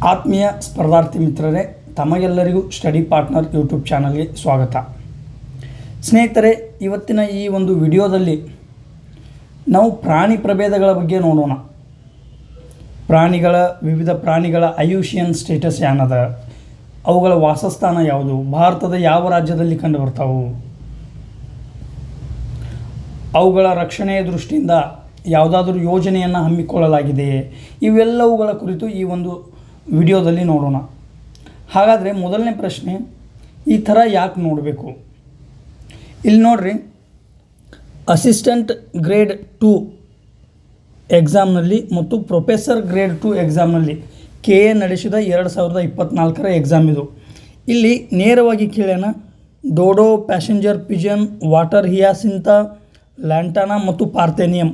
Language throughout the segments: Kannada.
ಆತ್ಮೀಯ ಸ್ಪರ್ಧಾರ್ಥಿ ಮಿತ್ರರೇ, ತಮಗೆಲ್ಲರಿಗೂ ಸ್ಟಡಿ ಪಾರ್ಟ್ನರ್ ಯೂಟ್ಯೂಬ್ ಚಾನಲ್ಗೆ ಸ್ವಾಗತ. ಸ್ನೇಹಿತರೆ, ಇವತ್ತಿನ ಈ ಒಂದು ವಿಡಿಯೋದಲ್ಲಿ ನಾವು ಪ್ರಾಣಿ ಪ್ರಭೇದಗಳ ಬಗ್ಗೆ ನೋಡೋಣ. ವಿವಿಧ ಪ್ರಾಣಿಗಳ ಐಯುಸಿಎನ್ ಸ್ಟೇಟಸ್ ಏನದ, ಅವುಗಳ ವಾಸಸ್ಥಾನ ಯಾವುದು, ಭಾರತದ ಯಾವ ರಾಜ್ಯದಲ್ಲಿ ಕಂಡುಬರ್ತಾವು, ಅವುಗಳ ರಕ್ಷಣೆಯ ದೃಷ್ಟಿಯಿಂದ ಯಾವುದಾದ್ರೂ ಯೋಜನೆಯನ್ನು ಹಮ್ಮಿಕೊಳ್ಳಲಾಗಿದೆಯೇ, ಇವೆಲ್ಲವುಗಳ ಕುರಿತು ಈ ಒಂದು ವಿಡಿಯೋದಲ್ಲಿ ನೋಡೋಣ. ಹಾಗಾದರೆ ಮೊದಲನೇ ಪ್ರಶ್ನೆ, ಈ ಥರ ಯಾಕೆ ನೋಡಬೇಕು? ಇಲ್ಲಿ ನೋಡ್ರಿ, ಅಸಿಸ್ಟೆಂಟ್ ಗ್ರೇಡ್ 2 ಎಕ್ಸಾಮ್ನಲ್ಲಿ ಮತ್ತು ಪ್ರೊಫೆಸರ್ ಗ್ರೇಡ್ 2 ಎಕ್ಸಾಮ್ನಲ್ಲಿ KA ನಡೆಸಿದ 2024ರ ಎಕ್ಸಾಮ್ ಇದು. ಇಲ್ಲಿ ನೇರವಾಗಿ ಕೇಳ್ಯಾನ, ಡೋಡೋ, ಪ್ಯಾಸೆಂಜರ್ ಪಿಜನ್, ವಾಟರ್ ಹಿಯಾಸಿಂಥ, ಲ್ಯಾಂಟಾನಾ ಮತ್ತು ಪಾರ್ಥೇನಿಯಂ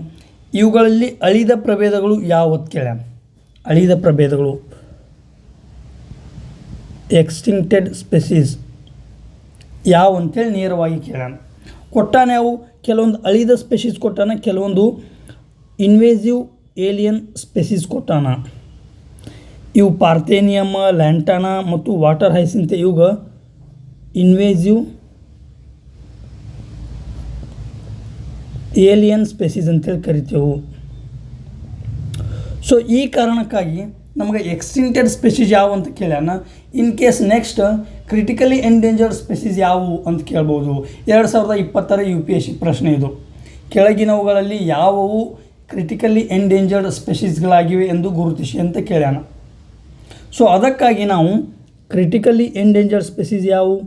ಇವುಗಳಲ್ಲಿ ಅಳಿದ ಪ್ರಭೇದಗಳು ಯಾವತ್ತು ಕೇಳ್ಯಾನ. ಅಳಿದ ಪ್ರಭೇದಗಳು ಎಕ್ಸ್ಟಿಂಕ್ಟೆಡ್ ಸ್ಪೆಸೀಸ್ ಯಾವ ಅಂತೇಳಿ ನೇರವಾಗಿ ಕೇಳ್ಯಾನ. ಕೊಟ್ಟಾನ ಅವು ಕೆಲವೊಂದು ಅಳಿದ ಸ್ಪೆಸೀಸ್ ಕೊಟ್ಟಾನ, ಕೆಲವೊಂದು ಇನ್ವೇಸಿವ್ ಏಲಿಯನ್ ಸ್ಪೆಸೀಸ್ ಕೊಟ್ಟಾನ. ಇವು ಪಾರ್ಥೇನಿಯಮ್, ಲ್ಯಾಂಟಾನಾ ಮತ್ತು ವಾಟರ್ ಹೈಸಿಂಥ ಇವುಗ ಇನ್ವೇಸಿವ್ ಏಲಿಯನ್ ಸ್ಪೆಸೀಸ್ ಅಂತೇಳಿ ಕರಿತೇವೆ. ಸೊ ಈ ಕಾರಣಕ್ಕಾಗಿ ನಮಗೆ ಎಕ್ಸ್ಟಿಂಕ್ಟೆಡ್ ಸ್ಪೆಸೀಸ್ ಯಾವುವು ಅಂತ ಕೇಳ್ಯಾನ. In case next critically endangered species ಯಾವುವು ಅಂತ ಕೇಳ್ಬೋದು. 2020ರ UPSC ಪ್ರಶ್ನೆ ಇದು. ಕೆಳಗಿನವುಗಳಲ್ಲಿ ಯಾವುವು ಕ್ರಿಟಿಕಲಿ ಎಂಡೇಂಜರ್ಡ್ ಸ್ಪೆಸೀಸ್ಗಳಾಗಿವೆ ಎಂದು ಗುರುತಿಸಿ ಅಂತ ಕೇಳ್ಯಾನ. ಸೊ ಅದಕ್ಕಾಗಿ ನಾವು ಕ್ರಿಟಿಕಲಿ ಎಂಡೇಂಜರ್ಡ್ ಸ್ಪೆಸೀಸ್ ಯಾವುವು,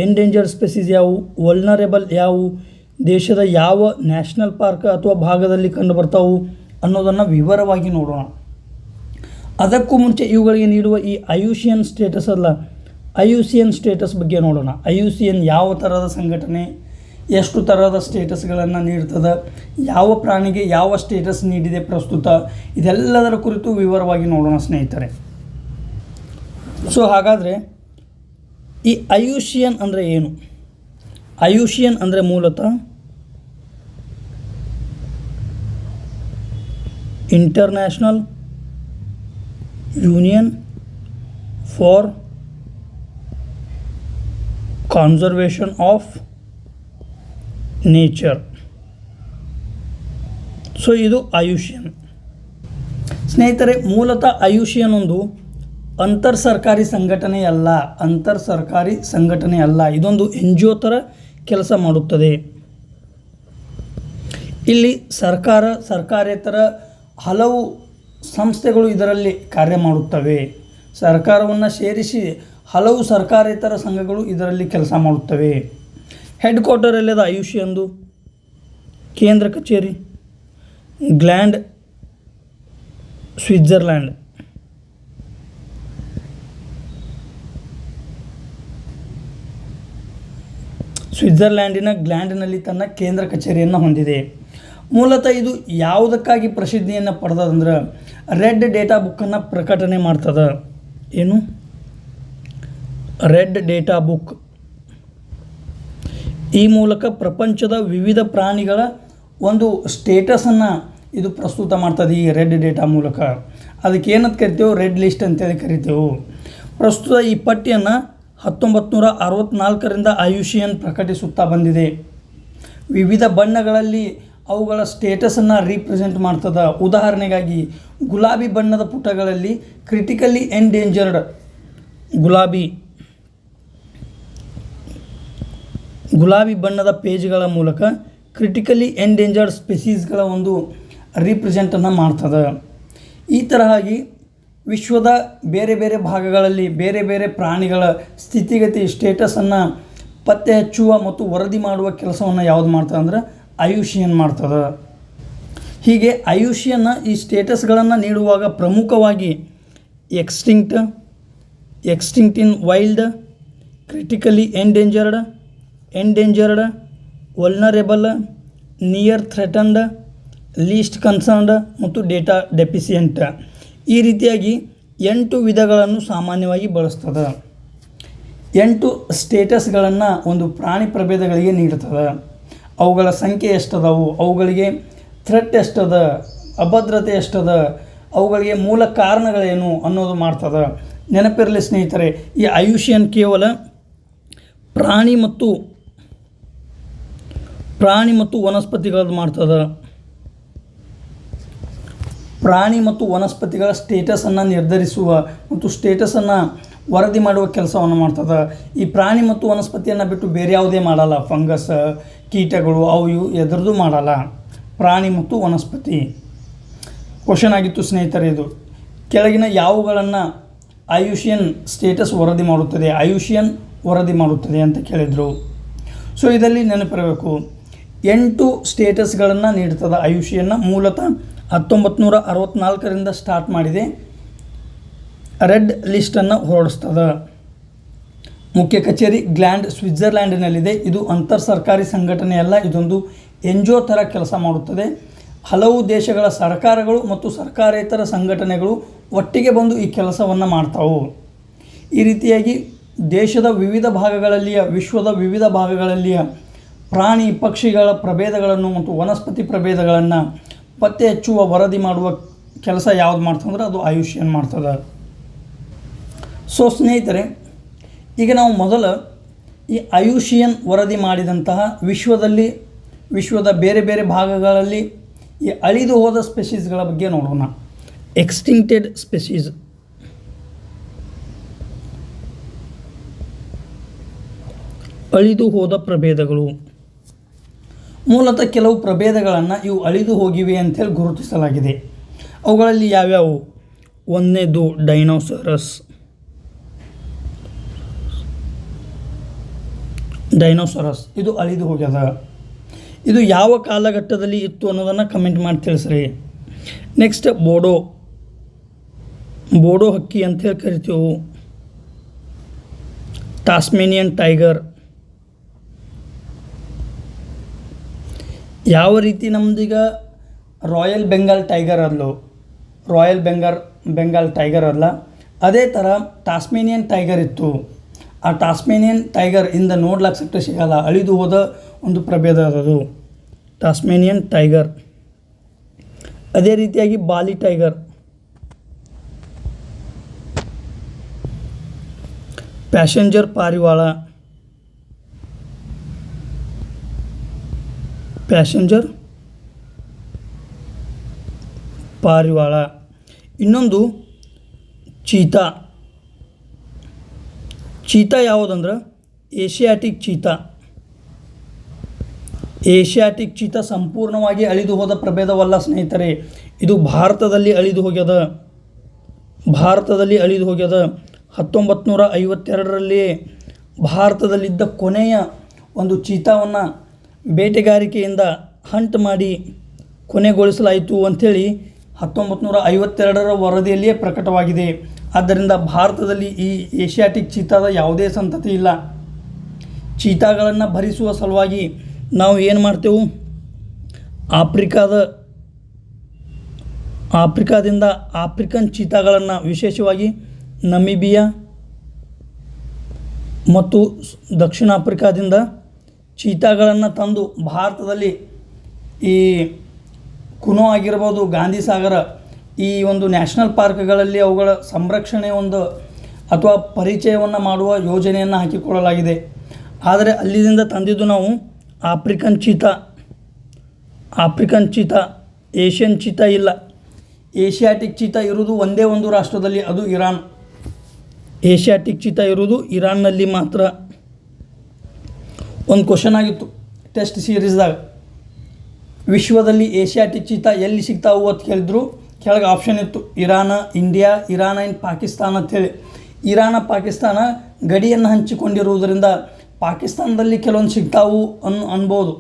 ಎಂಡೇಂಜರ್ಡ್ ಸ್ಪೆಸೀಸ್ ಯಾವುವು, ವಲ್ನರೇಬಲ್ ಯಾವುವು, ದೇಶದ ಯಾವ ನ್ಯಾಷನಲ್ ಪಾರ್ಕ್ ಅಥವಾ ಭಾಗದಲ್ಲಿ ಕಂಡುಬರ್ತಾವು ಅನ್ನೋದನ್ನು ವಿವರವಾಗಿ ನೋಡೋಣ. ಅದಕ್ಕೂ ಮುಂಚೆ ಇವುಗಳಿಗೆ ನೀಡುವ ಈ ಐಯುಸಿಎನ್ ಸ್ಟೇಟಸ್ ಅಲ್ಲ, ಐಯುಸಿಎನ್ ಸ್ಟೇಟಸ್ ಬಗ್ಗೆ ನೋಡೋಣ. ಐಯುಸಿಎನ್ ಯಾವ ಥರದ ಸಂಘಟನೆ, ಎಷ್ಟು ಥರದ ಸ್ಟೇಟಸ್ಗಳನ್ನು ನೀಡ್ತದೆ, ಯಾವ ಪ್ರಾಣಿಗೆ ಯಾವ ಸ್ಟೇಟಸ್ ನೀಡಿದೆ ಪ್ರಸ್ತುತ, ಇದೆಲ್ಲದರ ಕುರಿತು ವಿವರವಾಗಿ ನೋಡೋಣ ಸ್ನೇಹಿತರೆ. ಸೊ ಹಾಗಾದರೆ ಈ ಐಯುಸಿಎನ್ ಅಂದರೆ ಏನು? ಐಯುಸಿಎನ್ ಅಂದರೆ ಮೂಲತಃ international union for conservation of nature. So ಇದು ಐಯುಸಿಎನ್ ಸ್ನೇಹಿತರೆ. ಮೂಲತಃ ಐಯುಸಿಎನ್ ಒಂದು ಅಂತರ್ ಸರ್ಕಾರಿ ಸಂಘಟನೆ ಅಲ್ಲ, ಇದೊಂದು NGO ಥರ ಕೆಲಸ ಮಾಡುತ್ತದೆ. ಇಲ್ಲಿ ಸರ್ಕಾರೇತರ ಹಲವು ಸಂಸ್ಥೆಗಳು ಇದರಲ್ಲಿ ಕಾರ್ಯ ಮಾಡುತ್ತವೆ. ಸರ್ಕಾರವನ್ನು ಸೇರಿಸಿ ಹಲವು ಸರ್ಕಾರೇತರ ಸಂಘಗಳು ಇದರಲ್ಲಿ ಕೆಲಸ ಮಾಡುತ್ತವೆ. ಹೆಡ್ ಕ್ವಾರ್ಟರ್ ಎಲ್ಲದ ಐಯುಸಿಎನ್ದು ಕೇಂದ್ರ ಕಚೇರಿ ಗ್ಲ್ಯಾಂಡ್, ಸ್ವಿಟ್ಜರ್ಲ್ಯಾಂಡ್. ಸ್ವಿಟ್ಜರ್ಲ್ಯಾಂಡಿನ ಗ್ಲ್ಯಾಂಡ್ನಲ್ಲಿ ತನ್ನ ಕೇಂದ್ರ ಕಚೇರಿಯನ್ನು ಹೊಂದಿದೆ. ಮೂಲತಃ ಇದು ಯಾವುದಕ್ಕಾಗಿ ಪ್ರಸಿದ್ಧಿಯನ್ನು ಪಡೆದಂದ್ರೆ ರೆಡ್ ಡೇಟಾ ಬುಕ್ಕನ್ನು ಪ್ರಕಟಣೆ ಮಾಡ್ತದೆ. ಏನು? Red data book. ಈ ಮೂಲಕ ಪ್ರಪಂಚದ ವಿವಿಧ ಪ್ರಾಣಿಗಳ ಒಂದು ಸ್ಟೇಟಸನ್ನು ಇದು ಪ್ರಸ್ತುತ ಮಾಡ್ತದೆ ಈ ರೆಡ್ ಡೇಟಾ ಮೂಲಕ. ಅದಕ್ಕೆ ಏನಂತ ಕರಿತೇವೆ? ರೆಡ್ ಲಿಸ್ಟ್ ಅಂತೇಳಿ ಕರಿತೇವೆ. ಪ್ರಸ್ತುತ ಈ ಪಟ್ಟಿಯನ್ನು 1964ರಿಂದ ಐಯುಸಿಎನ್ ಪ್ರಕಟಿಸುತ್ತಾ ಬಂದಿದೆ. ವಿವಿಧ ಬಣ್ಣಗಳಲ್ಲಿ ಅವುಗಳ ಸ್ಟೇಟಸನ್ನು ರೀಪ್ರೆಸೆಂಟ್ ಮಾಡ್ತದೆ. ಉದಾಹರಣೆಗಾಗಿ ಗುಲಾಬಿ ಬಣ್ಣದ ಪುಟಗಳಲ್ಲಿ ಕ್ರಿಟಿಕಲಿ ಎಂಡೇಂಜರ್ಡ್ ಗುಲಾಬಿ ಬಣ್ಣದ ಪೇಜ್ಗಳ ಮೂಲಕ ಕ್ರಿಟಿಕಲಿ ಎಂಡೇಂಜರ್ಡ್ ಸ್ಪೆಸೀಸ್ಗಳ ಒಂದು ರೀಪ್ರೆಸೆಂಟನ್ನು ಮಾಡ್ತದೆ. ಈ ತರಹಾಗಿ ವಿಶ್ವದ ಬೇರೆ ಬೇರೆ ಭಾಗಗಳಲ್ಲಿ ಬೇರೆ ಬೇರೆ ಪ್ರಾಣಿಗಳ ಸ್ಥಿತಿಗತಿ ಸ್ಟೇಟಸನ್ನು ಪತ್ತೆ ಹಚ್ಚುವ ಮತ್ತು ವರದಿ ಮಾಡುವ ಕೆಲಸವನ್ನು ಯಾವುದು ಮಾಡ್ತದೆ ಅಂದರೆ ಐಯುಸಿಎನ್ ಮಾಡ್ತದೆ. ಹೀಗೆ ಐಯುಸಿಎನ್ನ ಈ ಸ್ಟೇಟಸ್ಗಳನ್ನು ನೀಡುವಾಗ ಪ್ರಮುಖವಾಗಿ extinct in wild, critically endangered, vulnerable, near threatened, least concerned ಮತ್ತು ಡೇಟಾ ಡೆಫಿಸಿಯೆಂಟ್ ಈ ರೀತಿಯಾಗಿ 8 ವಿಧಗಳನ್ನು ಸಾಮಾನ್ಯವಾಗಿ ಬಳಸ್ತದೆ. 8 ಸ್ಟೇಟಸ್ಗಳನ್ನು ಒಂದು ಪ್ರಾಣಿ ಪ್ರಭೇದಗಳಿಗೆ ನೀಡುತ್ತದೆ. ಅವುಗಳ ಸಂಖ್ಯೆ ಎಷ್ಟದವು, ಅವುಗಳಿಗೆ ಥ್ರೆಟ್ ಎಷ್ಟದ, ಅಭದ್ರತೆ ಎಷ್ಟದ, ಅವುಗಳಿಗೆ ಮೂಲ ಕಾರಣಗಳೇನು ಅನ್ನೋದು ಮಾಡ್ತದೆ. ನೆನಪಿರಲಿ ಸ್ನೇಹಿತರೆ, ಈ ಐಯುಷಿಯನ್ ಕೇವಲ ಪ್ರಾಣಿ ಮತ್ತು ವನಸ್ಪತಿಗಳದ್ದು ಮಾಡ್ತದೆ. ಪ್ರಾಣಿ ಮತ್ತು ವನಸ್ಪತಿಗಳ ಸ್ಟೇಟಸನ್ನು ನಿರ್ಧರಿಸುವ ಮತ್ತು ಸ್ಟೇಟಸನ್ನು ವರದಿ ಮಾಡುವ ಕೆಲಸವನ್ನು ಮಾಡ್ತದೆ. ಈ ಪ್ರಾಣಿ ಮತ್ತು ವನಸ್ಪತಿಯನ್ನು ಬಿಟ್ಟು ಬೇರೆ ಯಾವುದೇ ಮಾಡಲ್ಲ. ಫಂಗಸ್, ಕೀಟಗಳು ಅವು ಇವು ಎದುರದು ಮಾಡಲ್ಲ. ಪ್ರಾಣಿ ಮತ್ತು ವನಸ್ಪತಿ. ಕ್ವಶನ್ ಆಗಿತ್ತು ಸ್ನೇಹಿತರೆ ಇದು. ಕೆಳಗಿನ ಯಾವುಗಳನ್ನು ಐಯುಷಿಯನ್ ಸ್ಟೇಟಸ್ ವರದಿ ಮಾಡುತ್ತದೆ, ಐಯುಷಿಯನ್ ವರದಿ ಮಾಡುತ್ತದೆ ಅಂತ ಕೇಳಿದರು. ಸೊ ಇದರಲ್ಲಿ ನೆನಪಿರಬೇಕು 8 ಸ್ಟೇಟಸ್ಗಳನ್ನು ನೀಡ್ತದೆ ಐಯುಷಿಯನ್ನ. ಮೂಲತಃ 1964ರಿಂದ ಸ್ಟಾರ್ಟ್ ಮಾಡಿದೆ. ರೆಡ್ ಲಿಸ್ಟನ್ನು ಹೊರಡಿಸ್ತದೆ. ಮುಖ್ಯ ಕಚೇರಿ ಗ್ಲ್ಯಾಂಡ್ ಸ್ವಿಟ್ಜರ್ಲ್ಯಾಂಡಿನಲ್ಲಿದೆ. ಇದು ಅಂತರ್ ಸರ್ಕಾರಿ ಸಂಘಟನೆಯಲ್ಲ, ಇದೊಂದು NGO ಥರ ಕೆಲಸ ಮಾಡುತ್ತದೆ. ಹಲವು ದೇಶಗಳ ಸರ್ಕಾರಗಳು ಮತ್ತು ಸರ್ಕಾರೇತರ ಸಂಘಟನೆಗಳು ಒಟ್ಟಿಗೆ ಬಂದು ಈ ಕೆಲಸವನ್ನು ಮಾಡ್ತಾವೆ. ಈ ರೀತಿಯಾಗಿ ದೇಶದ ವಿವಿಧ ಭಾಗಗಳಲ್ಲಿಯ, ವಿಶ್ವದ ವಿವಿಧ ಭಾಗಗಳಲ್ಲಿಯ ಪ್ರಾಣಿ ಪಕ್ಷಿಗಳ ಪ್ರಭೇದಗಳನ್ನು ಮತ್ತು ವನಸ್ಪತಿ ಪ್ರಭೇದಗಳನ್ನು ಪತ್ತೆ ಹಚ್ಚುವ ವರದಿ ಮಾಡುವ ಕೆಲಸ ಯಾವುದು ಮಾಡ್ತಂದ್ರೆ ಅದು ಐಯುಷಿಯನ್ ಮಾಡ್ತದೆ. ಸೊ ಸ್ನೇಹಿತರೆ, ಈಗ ನಾವು ಮೊದಲು ಈ ಐಯುಷಿಯನ್ ವರದಿ ಮಾಡಿದಂತಹ ವಿಶ್ವದ ಬೇರೆ ಬೇರೆ ಭಾಗಗಳಲ್ಲಿ ಈ ಅಳಿದು ಹೋದ ಸ್ಪೆಷೀಸ್ಗಳ ಬಗ್ಗೆ ನೋಡೋಣ. ಎಕ್ಸ್ಟಿಂಕ್ಟೆಡ್ ಸ್ಪೆಷೀಸ್. ಅಳಿದು ಹೋದ ಪ್ರಭೇದಗಳು. ಮೂಲತಃ ಕೆಲವು ಪ್ರಭೇದಗಳನ್ನು ಇವು ಅಳಿದು ಹೋಗಿವೆ ಅಂತೇಳಿ ಗುರುತಿಸಲಾಗಿದೆ. ಅವುಗಳಲ್ಲಿ ಯಾವ್ಯಾವು? ಒಂದನೇದು ಡೈನೋಸರಸ್. ಇದು ಅಳಿದು ಹೋಗ್ಯದ. ಇದು ಯಾವ ಕಾಲಘಟ್ಟದಲ್ಲಿ ಇತ್ತು ಅನ್ನೋದನ್ನು ಕಮೆಂಟ್ ಮಾಡಿ ತಿಳಿಸ್ರಿ. ನೆಕ್ಸ್ಟ್ ಬೋಡೋ ಹಕ್ಕಿ ಅಂಥೇಳಿ ಕರಿತೀವಿ. ಟಾಸ್ಮೇನಿಯನ್ ಟೈಗರ್. ಯಾವ ರೀತಿ ನಮ್ದೀಗ ರಾಯಲ್ ಬೆಂಗಾಲ್ ಟೈಗರ್ ಅಲ್ಲ, ಅದೇ ಥರ ಟಾಸ್ಮೇನಿಯನ್ ಟೈಗರ್ ಇತ್ತು. ಆ ಟಾಸ್ಮೇನಿಯನ್ ಟೈಗರ್ ಇಂದ ನೋಡ್ಲಿಕ್ಕೆ ಸಿಗಲ್ಲ, ಅಳಿದು ಹೋದ ಒಂದು ಪ್ರಭೇದ ಅದದು ಟಾಸ್ಮೇನಿಯನ್ ಟೈಗರ್. ಅದೇ ರೀತಿಯಾಗಿ ಬಾಲಿ ಟೈಗರ್, ಪ್ಯಾಸೆಂಜರ್ ಪಾರಿವಾಳ. ಇನ್ನೊಂದು ಚೀತಾ ಯಾವುದಂದ್ರೆ ಏಷ್ಯಾಟಿಕ್ ಚೀತಾ ಸಂಪೂರ್ಣವಾಗಿ ಅಳಿದು ಹೋದ ಪ್ರಭೇದವಲ್ಲ ಸ್ನೇಹಿತರೆ. ಇದು ಭಾರತದಲ್ಲಿ ಅಳಿದು ಹೋಗ್ಯದ. 1952ರಲ್ಲಿ ಭಾರತದಲ್ಲಿದ್ದ ಕೊನೆಯ ಒಂದು ಚೀತಾವನ್ನು ಬೇಟೆಗಾರಿಕೆಯಿಂದ ಹಂಟ್ ಮಾಡಿ ಕೊನೆಗೊಳಿಸಲಾಯಿತು ಅಂಥೇಳಿ 1952ರ ವರದಿಯಲ್ಲಿಯೇ ಪ್ರಕಟವಾಗಿದೆ. ಆದ್ದರಿಂದ ಭಾರತದಲ್ಲಿ ಈ ಏಷ್ಯಾಟಿಕ್ ಚೀತಾದ ಯಾವುದೇ ಸಂತತಿ ಇಲ್ಲ. ಚೀತಾಗಳನ್ನು ಭರಿಸುವ ಸಲುವಾಗಿ ನಾವು ಏನು ಮಾಡ್ತೇವೆ, ಆಫ್ರಿಕಾದಿಂದ ಆಫ್ರಿಕನ್ ಚೀತಾಗಳನ್ನು, ವಿಶೇಷವಾಗಿ ನಮಿಬಿಯಾ ಮತ್ತು ದಕ್ಷಿಣ ಆಫ್ರಿಕಾದಿಂದ ಚೀತಾಗಳನ್ನು ತಂದು ಭಾರತದಲ್ಲಿ ಈ ಕುನೋ ಆಗಿರ್ಬೋದು, ಗಾಂಧಿ ಸಾಗರ, ಈ ಒಂದು ನ್ಯಾಷನಲ್ ಪಾರ್ಕ್ಗಳಲ್ಲಿ ಅವುಗಳ ಸಂರಕ್ಷಣೆ ಅಥವಾ ಪರಿಚಯವನ್ನು ಮಾಡುವ ಯೋಜನೆಯನ್ನು ಹಾಕಿಕೊಳ್ಳಲಾಗಿದೆ. ಆದರೆ ಅಲ್ಲಿಂದ ತಂದಿದ್ದು ನಾವು ಆಫ್ರಿಕನ್ ಚೀತಾ, ಏಷ್ಯನ್ ಚೀತಾ ಇಲ್ಲ. ಏಷ್ಯಾಟಿಕ್ ಚೀತಾ ಇರುವುದು ಒಂದೇ ಒಂದು ರಾಷ್ಟ್ರದಲ್ಲಿ, ಅದು ಇರಾನ್. ಏಷ್ಯಾಟಿಕ್ ಚೀತಾ ಇರುವುದು ಇರಾನ್ನಲ್ಲಿ ಮಾತ್ರ. ಒಂದು ಕ್ವಶನ್ ಆಗಿತ್ತು ಟೆಸ್ಟ್ ಸೀರೀಸ್ದಾಗ, ವಿಶ್ವದಲ್ಲಿ ಏಷ್ಯಾಟಿಕ್ ಚೀತಾ ಎಲ್ಲಿ ಸಿಗ್ತಾವು ಅಂತ ಕೇಳಿದ್ರು. ಕೆಳಗೆ ಆಪ್ಷನ್ ಇತ್ತು Iran, India, Iran and Pakistan ಅಂಥೇಳಿ. ಇರಾನ ಪಾಕಿಸ್ತಾನ ಗಡಿಯನ್ನು ಹಂಚಿಕೊಂಡಿರುವುದರಿಂದ ಪಾಕಿಸ್ತಾನದಲ್ಲಿ ಕೆಲವೊಂದು ಸಿಗ್ತಾವು ಅನ್ಬೋದು.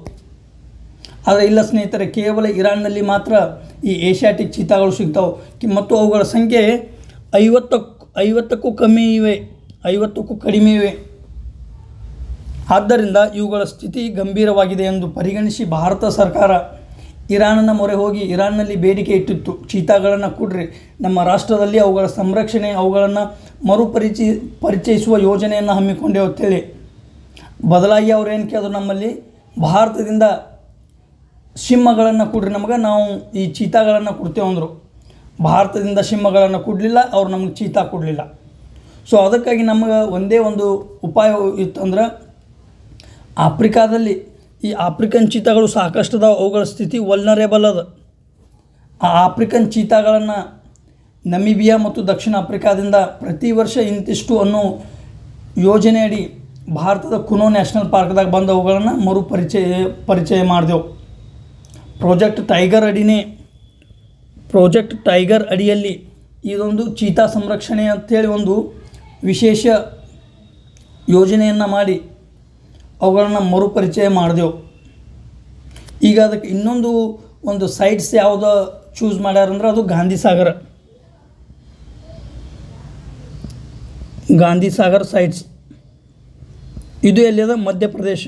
ಆದರೆ ಇಲ್ಲ ಸ್ನೇಹಿತರೆ, ಕೇವಲ ಇರಾನ್ನಲ್ಲಿ ಮಾತ್ರ ಈ ಏಷ್ಯಾಟಿಕ್ ಚೀತಾಗಳು ಸಿಗ್ತಾವೆ ಮತ್ತು ಅವುಗಳ ಸಂಖ್ಯೆ 50ಕ್ಕೂ ಕಡಿಮೆ ಇವೆ. ಆದ್ದರಿಂದ ಇವುಗಳ ಸ್ಥಿತಿ ಗಂಭೀರವಾಗಿದೆ ಎಂದು ಪರಿಗಣಿಸಿ ಭಾರತ ಸರ್ಕಾರ ಇರಾನನ ಮೊರೆ ಹೋಗಿ ಇರಾನ್ನಲ್ಲಿ ಬೇಡಿಕೆ ಇಟ್ಟಿತ್ತು, ಚೀತಾಗಳನ್ನು ಕೊಡ್ರಿ, ನಮ್ಮ ರಾಷ್ಟ್ರದಲ್ಲಿ ಅವುಗಳ ಸಂರಕ್ಷಣೆ, ಅವುಗಳನ್ನು ಪರಿಚಯಿಸುವ ಯೋಜನೆಯನ್ನು ಹಮ್ಮಿಕೊಂಡೇವು ಅಂತೇಳಿ. ಬದಲಾಗಿ ಅವ್ರು ಏನು ಕೇಳಿದ್ರು, ನಮ್ಮಲ್ಲಿ ಭಾರತದಿಂದ ಸಿಂಹಗಳನ್ನು ಕೊಡ್ರಿ ನಮಗೆ, ನಾವು ಈ ಚೀತಾಗಳನ್ನು ಕೊಡ್ತೇವೆ ಅಂದರು. ಭಾರತದಿಂದ ಸಿಂಹಗಳನ್ನು ಕೊಡಲಿಲ್ಲ, ಅವ್ರು ನಮಗೆ ಚೀತಾ ಕೊಡಲಿಲ್ಲ. ಸೊ ಅದಕ್ಕಾಗಿ ನಮಗೆ ಒಂದೇ ಒಂದು ಉಪಾಯ ಇತ್ತಂದ್ರೆ, ಆಫ್ರಿಕಾದಲ್ಲಿ ಈ ಆಫ್ರಿಕನ್ ಚೀತಾಗಳು ಸಾಕಷ್ಟು ಅದಾವೆ, ಅವುಗಳ ಸ್ಥಿತಿ ವಲ್ನರೇಬಲ್ ಅದ. ಆ ಆಫ್ರಿಕನ್ ಚೀತಾಗಳನ್ನು ನಮಿಬಿಯಾ ಮತ್ತು ದಕ್ಷಿಣ ಆಫ್ರಿಕಾದಿಂದ ಪ್ರತಿ ವರ್ಷ ಇಂತಿಷ್ಟು ಅನ್ನೋ ಯೋಜನೆಯಡಿ ಭಾರತದ ಕುನೋ ನ್ಯಾಷನಲ್ ಪಾರ್ಕ್ದಾಗ ಬಂದು ಅವುಗಳನ್ನು ಪರಿಚಯ ಮಾಡಿದೆವು. ಪ್ರಾಜೆಕ್ಟ್ ಟೈಗರ್ ಅಡಿಯಲ್ಲಿ ಇದೊಂದು ಚೀತಾ ಸಂರಕ್ಷಣೆ ಅಂಥೇಳಿ ಒಂದು ವಿಶೇಷ ಯೋಜನೆಯನ್ನು ಮಾಡಿ ಅವುಗಳನ್ನು ಮರುಪರಿಚಯ ಮಾಡಿದೆವು. ಈಗ ಅದಕ್ಕೆ ಒಂದು ಸೈಟ್ಸ್ ಯಾವುದು ಚೂಸ್ ಮಾಡ್ಯಾರಂದ್ರೆ ಅದು ಗಾಂಧಿ ಸಾಗರ್ ಸೈಟ್ಸ್. ಇದು ಎಲ್ಲಿದೆ? ಮಧ್ಯಪ್ರದೇಶ.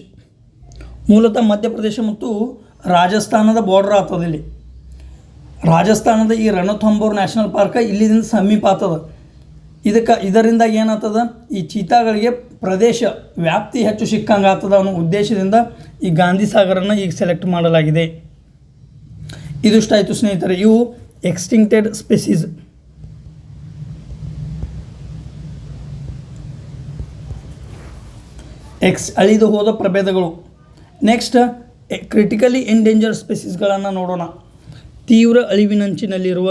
ಮೂಲತಃ ಮಧ್ಯಪ್ರದೇಶ ಮತ್ತು ರಾಜಸ್ಥಾನದ ಬಾರ್ಡರ್ ಆಗ್ತದೆ. ಇಲ್ಲಿ ರಾಜಸ್ಥಾನದ ಈ ರಣಥಂಬೋರ್ ನ್ಯಾಷನಲ್ ಪಾರ್ಕ್ ಇಲ್ಲಿಂದ ಸಮೀಪ ಆಗ್ತದೆ. ಇದರಿಂದ ಏನಾಗ್ತದ, ಈ ಚೀತಾಗಳಿಗೆ ಪ್ರದೇಶ ವ್ಯಾಪ್ತಿ ಹೆಚ್ಚು ಸಿಕ್ಕಂಗೆ ಆಗ್ತದೆ ಅನ್ನೋ ಉದ್ದೇಶದಿಂದ ಈ ಗಾಂಧಿ ಸಾಗರನ್ನು ಈಗ ಸೆಲೆಕ್ಟ್ ಮಾಡಲಾಗಿದೆ. ಇದಿಷ್ಟಾಯಿತು ಸ್ನೇಹಿತರೆ, ಇವು ಎಕ್ಸ್ಟಿಂಕ್ಟೆಡ್ ಸ್ಪೆಸೀಸ್. ಅಳಿದು ಹೋದ ಪ್ರಭೇದಗಳು. ನೆಕ್ಸ್ಟ್ ಕ್ರಿಟಿಕಲಿ ಎಂಡೇಂಜರ್ಡ್ ಸ್ಪೆಸೀಸ್ಗಳನ್ನು ನೋಡೋಣ. ತೀವ್ರ ಅಳಿವಿನಂಚಿನಲ್ಲಿರುವ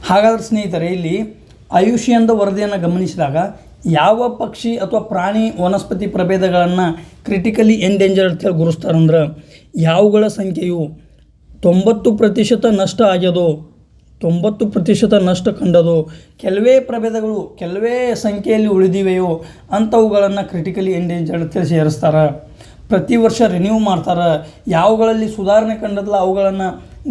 ಹಾಗಾದ್ರೆ ಸ್ನೇಹಿತರೆ, ಇಲ್ಲಿ IUCNದ ವರದಿಯನ್ನು ಗಮನಿಸಿದಾಗ ಯಾವ ಪಕ್ಷಿ ಅಥವಾ ಪ್ರಾಣಿ ವನಸ್ಪತಿ ಪ್ರಭೇದಗಳನ್ನು ಕ್ರಿಟಿಕಲಿ ಎಂಡೇಂಜರ್ಡ್ ಅಂತೇಳಿ ಗುರುಸ್ತಾರಂದ್ರೆ, ಯಾವುಗಳ ಸಂಖ್ಯೆಯು 90% ನಷ್ಟ ಆಗ್ಯದೋ, 90% ನಷ್ಟ ಕಂಡದೋ, ಕೆಲವೇ ಪ್ರಭೇದಗಳು ಕೆಲವೇ ಸಂಖ್ಯೆಯಲ್ಲಿ ಉಳಿದಿವೆಯೋ ಅಂಥವುಗಳನ್ನು ಕ್ರಿಟಿಕಲಿ ಎಂಡೇಂಜರ್ಡ್ ಅಂತೇಳಿ ಸೇರಿಸ್ತಾರೆ. ಪ್ರತಿ ವರ್ಷ ರಿನ್ಯೂ ಮಾಡ್ತಾರೆ. ಯಾವುಗಳಲ್ಲಿ ಸುಧಾರಣೆ ಕಂಡದಲ್ಲ ಅವುಗಳನ್ನು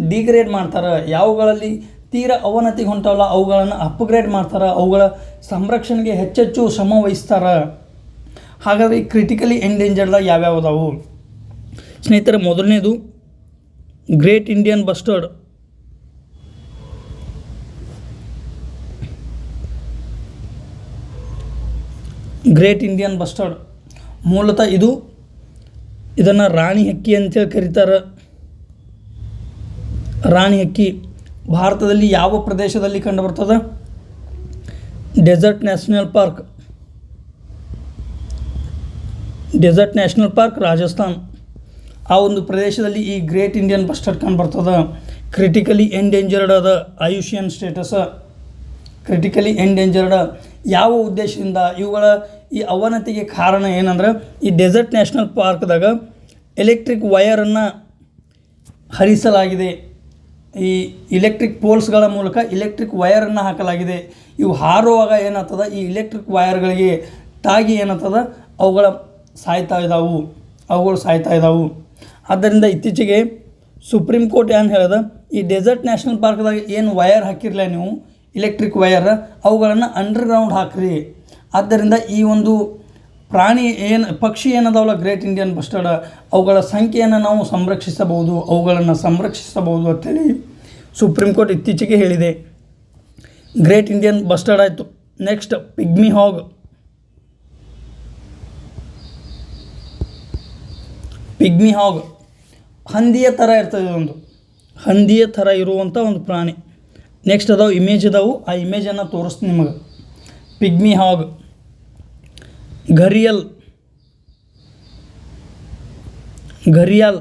ಡಿಗ್ರೇಡ್ ಮಾಡ್ತಾರೆ. ಯಾವುಗಳಲ್ಲಿ ತೀರಾ ಅವನತಿಗೆ ಹೊಂಟವಲ್ಲ ಅವುಗಳನ್ನು ಅಪ್ಗ್ರೇಡ್ ಮಾಡ್ತಾರೆ. ಅವುಗಳ ಸಂರಕ್ಷಣೆಗೆ ಹೆಚ್ಚೆಚ್ಚು ಶ್ರಮ ವಹಿಸ್ತಾರೆ. ಹಾಗಾದರೆ ಈ ಕ್ರಿಟಿಕಲಿ ಎಂಡೇಂಜರ್ಡ್ದಾಗ ಯಾವ್ಯಾವ ಅದಾವು ಸ್ನೇಹಿತರೆ? ಮೊದಲನೇದು great Indian bustard. Great Indian bustard ಮೂಲತಃ ಇದನ್ನು ರಾಣಿ ಹಕ್ಕಿ ಅಂತೇಳಿ ಕರೀತಾರೆ. ರಾಣಿ ಹಕ್ಕಿ ಭಾರತದಲ್ಲಿ ಯಾವ ಪ್ರದೇಶದಲ್ಲಿ ಕಂಡುಬರ್ತದೆ? Desert national park Rajasthan. ಆ ಒಂದು ಪ್ರದೇಶದಲ್ಲಿ ಈ ಗ್ರೇಟ್ ಇಂಡಿಯನ್ ಬಸ್ಟರ್ಡ್ ಕಂಡುಬರ್ತದೆ. ಕ್ರಿಟಿಕಲಿ ಎಂಡೇಂಜರ್ಡ್ ಅದ IUCN ಸ್ಟೇಟಸ್. ಕ್ರಿಟಿಕಲಿ ಎಂಡೇಂಜರ್ಡ್ ಯಾವ ಉದ್ದೇಶದಿಂದ? ಇವುಗಳ ಈ ಅವನತಿಗೆ ಕಾರಣ ಏನಂದ್ರೆ, ಈ ಡೆಸರ್ಟ್ ನ್ಯಾಷನಲ್ ಪಾರ್ಕ್ದಾಗ ಎಲೆಕ್ಟ್ರಿಕ್ ವಯರನ್ನು ಹರಿಸಲಾಗಿದೆ. ಈ ಇಲೆಕ್ಟ್ರಿಕ್ ಪೋಲ್ಸ್ಗಳ ಮೂಲಕ ಎಲೆಕ್ಟ್ರಿಕ್ ವಯರನ್ನು ಹಾಕಲಾಗಿದೆ. ಇವು ಹಾರುವಾಗ ಏನಾಗ್ತದೆ, ಈ ಎಲೆಕ್ಟ್ರಿಕ್ ವಯರ್ಗಳಿಗೆ ತಾಗಿ ಏನಾಗ್ತದೆ, ಅವುಗಳು ಸಾಯ್ತಾ ಇದ್ದಾವು. ಆದ್ದರಿಂದ ಇತ್ತೀಚೆಗೆ ಸುಪ್ರೀಂ ಕೋರ್ಟ್ ಏನು ಹೇಳಿದೆ, ಈ ಡೆಸರ್ಟ್ ನ್ಯಾಷನಲ್ ಪಾರ್ಕ್ದಾಗ ಏನು ವಯರ್ ಹಾಕಿರಲಿಲ್ಲ ನೀವು, ಎಲೆಕ್ಟ್ರಿಕ್ ವಯರ್, ಅವುಗಳನ್ನು ಅಂಡರ್ಗ್ರೌಂಡ್ ಹಾಕ್ರಿ. ಆದ್ದರಿಂದ ಈ ಒಂದು ಪಕ್ಷಿ ಏನದಾವಲ್ಲ ಗ್ರೇಟ್ ಇಂಡಿಯನ್ ಬಸ್ಟರ್ಡ್, ಅವುಗಳ ಸಂಖ್ಯೆಯನ್ನು ನಾವು ಅವುಗಳನ್ನು ಸಂರಕ್ಷಿಸಬಹುದು ಅಂತೇಳಿ ಸುಪ್ರೀಂ ಕೋರ್ಟ್ ಇತ್ತೀಚೆಗೆ ಹೇಳಿದೆ. ಗ್ರೇಟ್ ಇಂಡಿಯನ್ ಬಸ್ಟರ್ಡ್ ಆಯಿತು. ನೆಕ್ಸ್ಟ್ ಪಿಗ್ಮಿ ಹಾಗ್ ಹಂದಿಯ ಥರ ಇರ್ತದೆ. ಹಂದಿಯ ಥರ ಇರುವಂಥ ಒಂದು ಪ್ರಾಣಿ. ನೆಕ್ಸ್ಟ್ ಇಮೇಜ್ ಅದಾವು, ಆ ಇಮೇಜನ್ನು ತೋರಿಸ್ತೀನಿ ನಿಮಗೆ. ಪಿಗ್ಮಿ ಹಾಗ್. ಘರಿಯಾಲ್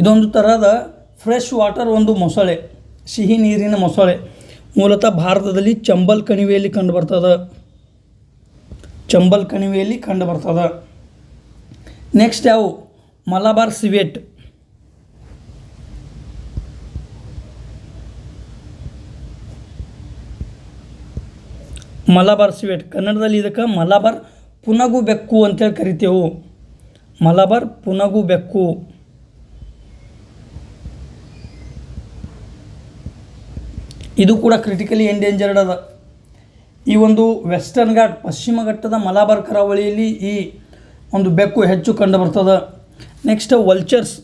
ಇದೊಂದು ಥರದ ಫ್ರೆಶ್ ವಾಟರ್ ಒಂದು ಮೊಸಳೆ, ಸಿಹಿ ನೀರಿನ ಮೊಸಳೆ. ಮೂಲತಃ ಭಾರತದಲ್ಲಿ ಚಂಬಲ್ ಕಣಿವೆಯಲ್ಲಿ ಕಂಡುಬರ್ತದೆ. ನೆಕ್ಸ್ಟ್ ಯಾವು? ಮಲಬಾರ್ ಸಿವೆಟ್. ಕನ್ನಡದಲ್ಲಿ ಇದಕ್ಕೆ ಮಲಬಾರ್ ಪುನಗು ಬೆಕ್ಕು ಅಂತೇಳಿ ಕರಿತೇವೆ. ಮಲಬಾರ್ ಪುನಗು ಬೆಕ್ಕು. ಇದು ಕೂಡ ಕ್ರಿಟಿಕಲಿ ಎಂಡೇಂಜರ್ಡ್ ಅದ. ಈ ಒಂದು ವೆಸ್ಟರ್ನ್ ಘಾಟ್ ಪಶ್ಚಿಮ ಘಟ್ಟದ ಮಲಬಾರ್ ಕರಾವಳಿಯಲ್ಲಿ ಈ ಒಂದು ಬೆಕ್ಕು ಹೆಚ್ಚು ಕಂಡು ಬರ್ತದೆ. Next vultures.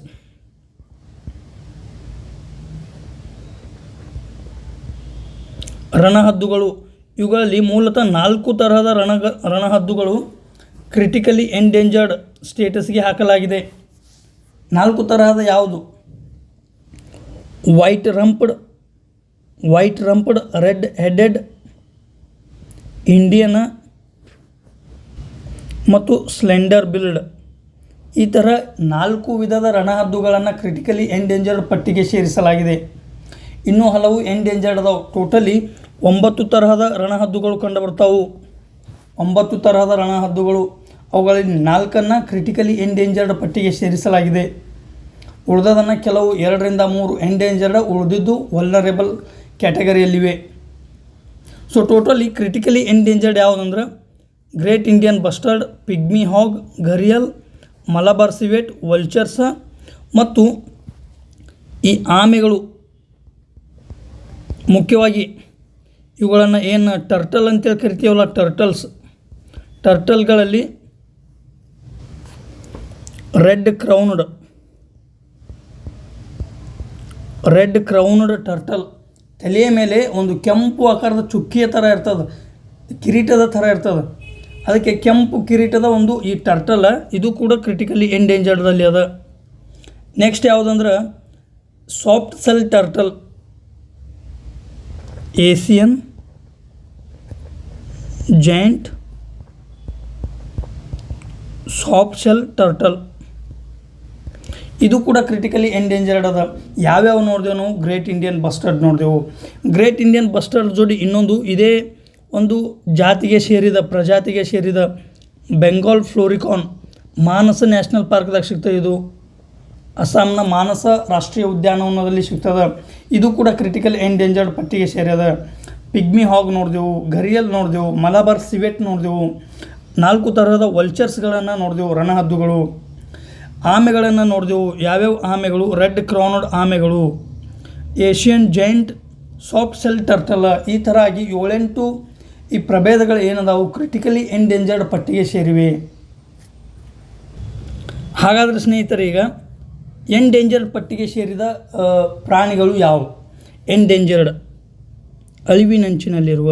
ರಣಹದ್ದುಗಳು. ಇವುಗಳಲ್ಲಿ ಮೂಲತಃ 4 ತರಹದ ರಣಹದ್ದುಗಳು ಕ್ರಿಟಿಕಲಿ ಎಂಡೇಂಜರ್ಡ್ ಸ್ಟೇಟಸ್ಗೆ ಹಾಕಲಾಗಿದೆ. 4 ತರಹದ ಯಾವುದು? ವೈಟ್ ರಂಪ್ಡ್, ರೆಡ್ ಹೆಡೆಡ್, ಇಂಡಿಯನ್ ಮತ್ತು ಸ್ಲೆಂಡರ್ ಬಿಲ್ಡ್. ಈ ಥರ 4 ವಿಧದ ರಣಹದ್ದುಗಳನ್ನು ಕ್ರಿಟಿಕಲಿ ಎಂಡೇಂಜರ್ಡ್ ಪಟ್ಟಿಗೆ ಸೇರಿಸಲಾಗಿದೆ. ಇನ್ನೂ ಹಲವು ಎಂಡೇಂಜರ್ಡ್ ಅದಾವೆ. ಟೋಟಲಿ 9 ತರಹದ ರಣಹದ್ದುಗಳು ಕಂಡುಬರ್ತಾವೆ. 9 ತರಹದ ರಣಹದ್ದುಗಳು, ಅವುಗಳಲ್ಲಿ 4 ಕ್ರಿಟಿಕಲಿ ಎಂಡೇಂಜರ್ಡ್ ಪಟ್ಟಿಗೆ ಸೇರಿಸಲಾಗಿದೆ. ಉಳಿದದನ್ನು ಕೆಲವು 2 ರಿಂದ 3 ಎಂಡೇಂಜರ್ಡ್, ಉಳಿದಿದ್ದು ವಲ್ನರೇಬಲ್ ಕ್ಯಾಟಗರಿಯಲ್ಲಿವೆ. ಸೊ ಟೋಟಲಿ ಕ್ರಿಟಿಕಲಿ ಎಂಡೇಂಜರ್ಡ್ ಯಾವುದಂದ್ರೆ great Indian bustard, pygmy hog, gharial, Malabar civet, ವಲ್ಚರ್ಸ ಮತ್ತು ಈ ಆಮೆಗಳು. ಮುಖ್ಯವಾಗಿ ಇವುಗಳನ್ನು ಏನು ಟರ್ಟಲ್ ಅಂತೇಳಿ ಕರಿತೀವಲ್ಲ, ಟರ್ಟಲ್ಗಳಲ್ಲಿ ರೆಡ್ ಕ್ರೌನ್ಡ್ ಟರ್ಟಲ್, ತಲೆಯ ಮೇಲೆ ಒಂದು ಕೆಂಪು ಆಕಾರದ ಚುಕ್ಕಿಯ ಥರ ಇರ್ತದೆ, ಕಿರೀಟದ ಥರ ಇರ್ತದೆ. ಅದಕ್ಕೆ ಕೆಂಪು ಕಿರೀಟದ ಒಂದು ಈ ಟರ್ಟಲ್, ಇದು ಕೂಡ ಕ್ರಿಟಿಕಲಿ ಎಂಡೇಂಜರ್ಡ್ದಲ್ಲಿ ಅದ. ನೆಕ್ಸ್ಟ್ ಯಾವುದಂದ್ರೆ soft shell turtle, Asian giant soft shell turtle, ಇದು ಕೂಡ ಕ್ರಿಟಿಕಲಿ ಎಂಡೇಂಜರ್ಡ್ ಅದ. ಯಾವ್ಯಾವ ನೋಡಿದೆವು ನಾವು? ಗ್ರೇಟ್ ಇಂಡಿಯನ್ ಬಸ್ಟರ್ಡ್ ನೋಡಿದೆವು. ಗ್ರೇಟ್ ಇಂಡಿಯನ್ ಬಸ್ಟರ್ಡ್ ಜೋಡಿ ಇನ್ನೊಂದು ಇದೇ ಒಂದು ಪ್ರಜಾತಿಗೆ ಸೇರಿದ ಬೆಂಗಾಲ್ ಫ್ಲೋರಿಕಾನ್, ಮಾನಸ ನ್ಯಾಷನಲ್ ಪಾರ್ಕ್ದಾಗ ಸಿಗ್ತದೆ. ಇದು ಅಸ್ಸಾಂನ ಮಾನಸ ರಾಷ್ಟ್ರೀಯ ಉದ್ಯಾನವನದಲ್ಲಿ ಸಿಗ್ತದೆ. ಇದು ಕೂಡ ಕ್ರಿಟಿಕಲ್ ಎಂಡೇಂಜರ್ಡ್ ಪಟ್ಟಿಗೆ ಸೇರಿದ. ಪಿಗ್ಮಿ ಹಾಗ್ ನೋಡಿದೆವು, ಘರಿಯಲ್ ನೋಡಿದೆವು, ಮಲಬಾರ್ ಸಿವೆಟ್ ನೋಡಿದೆವು, 4 ತರಹದ ವಲ್ಚರ್ಸ್ಗಳನ್ನು ನೋಡಿದೆವು, ರಣಹದ್ದುಗಳು. ಆಮೆಗಳನ್ನು ನೋಡಿದೆವು. ಯಾವ್ಯಾವ ಆಮೆಗಳು? ರೆಡ್ ಕ್ರೌನ್ಡ್ ಆಮೆಗಳು, Asian giant, soft shell turtle. ಈ ಥರ ಆಗಿ 7-8 ಈ ಪ್ರಭೇದಗಳು ಏನದಾವು ಕ್ರಿಟಿಕಲಿ ಎಂಡೇಂಜರ್ಡ್ ಪಟ್ಟಿಗೆ ಸೇರಿವೆ. ಹಾಗಾದರೆ ಸ್ನೇಹಿತರೆ, ಈಗ ಎಂಡೇಂಜರ್ಡ್ ಪಟ್ಟಿಗೆ ಸೇರಿದ ಪ್ರಾಣಿಗಳು ಯಾವುವು? ಎಂಡೇಂಜರ್ಡ್, ಅಳಿವಿನಂಚಿನಲ್ಲಿರುವ.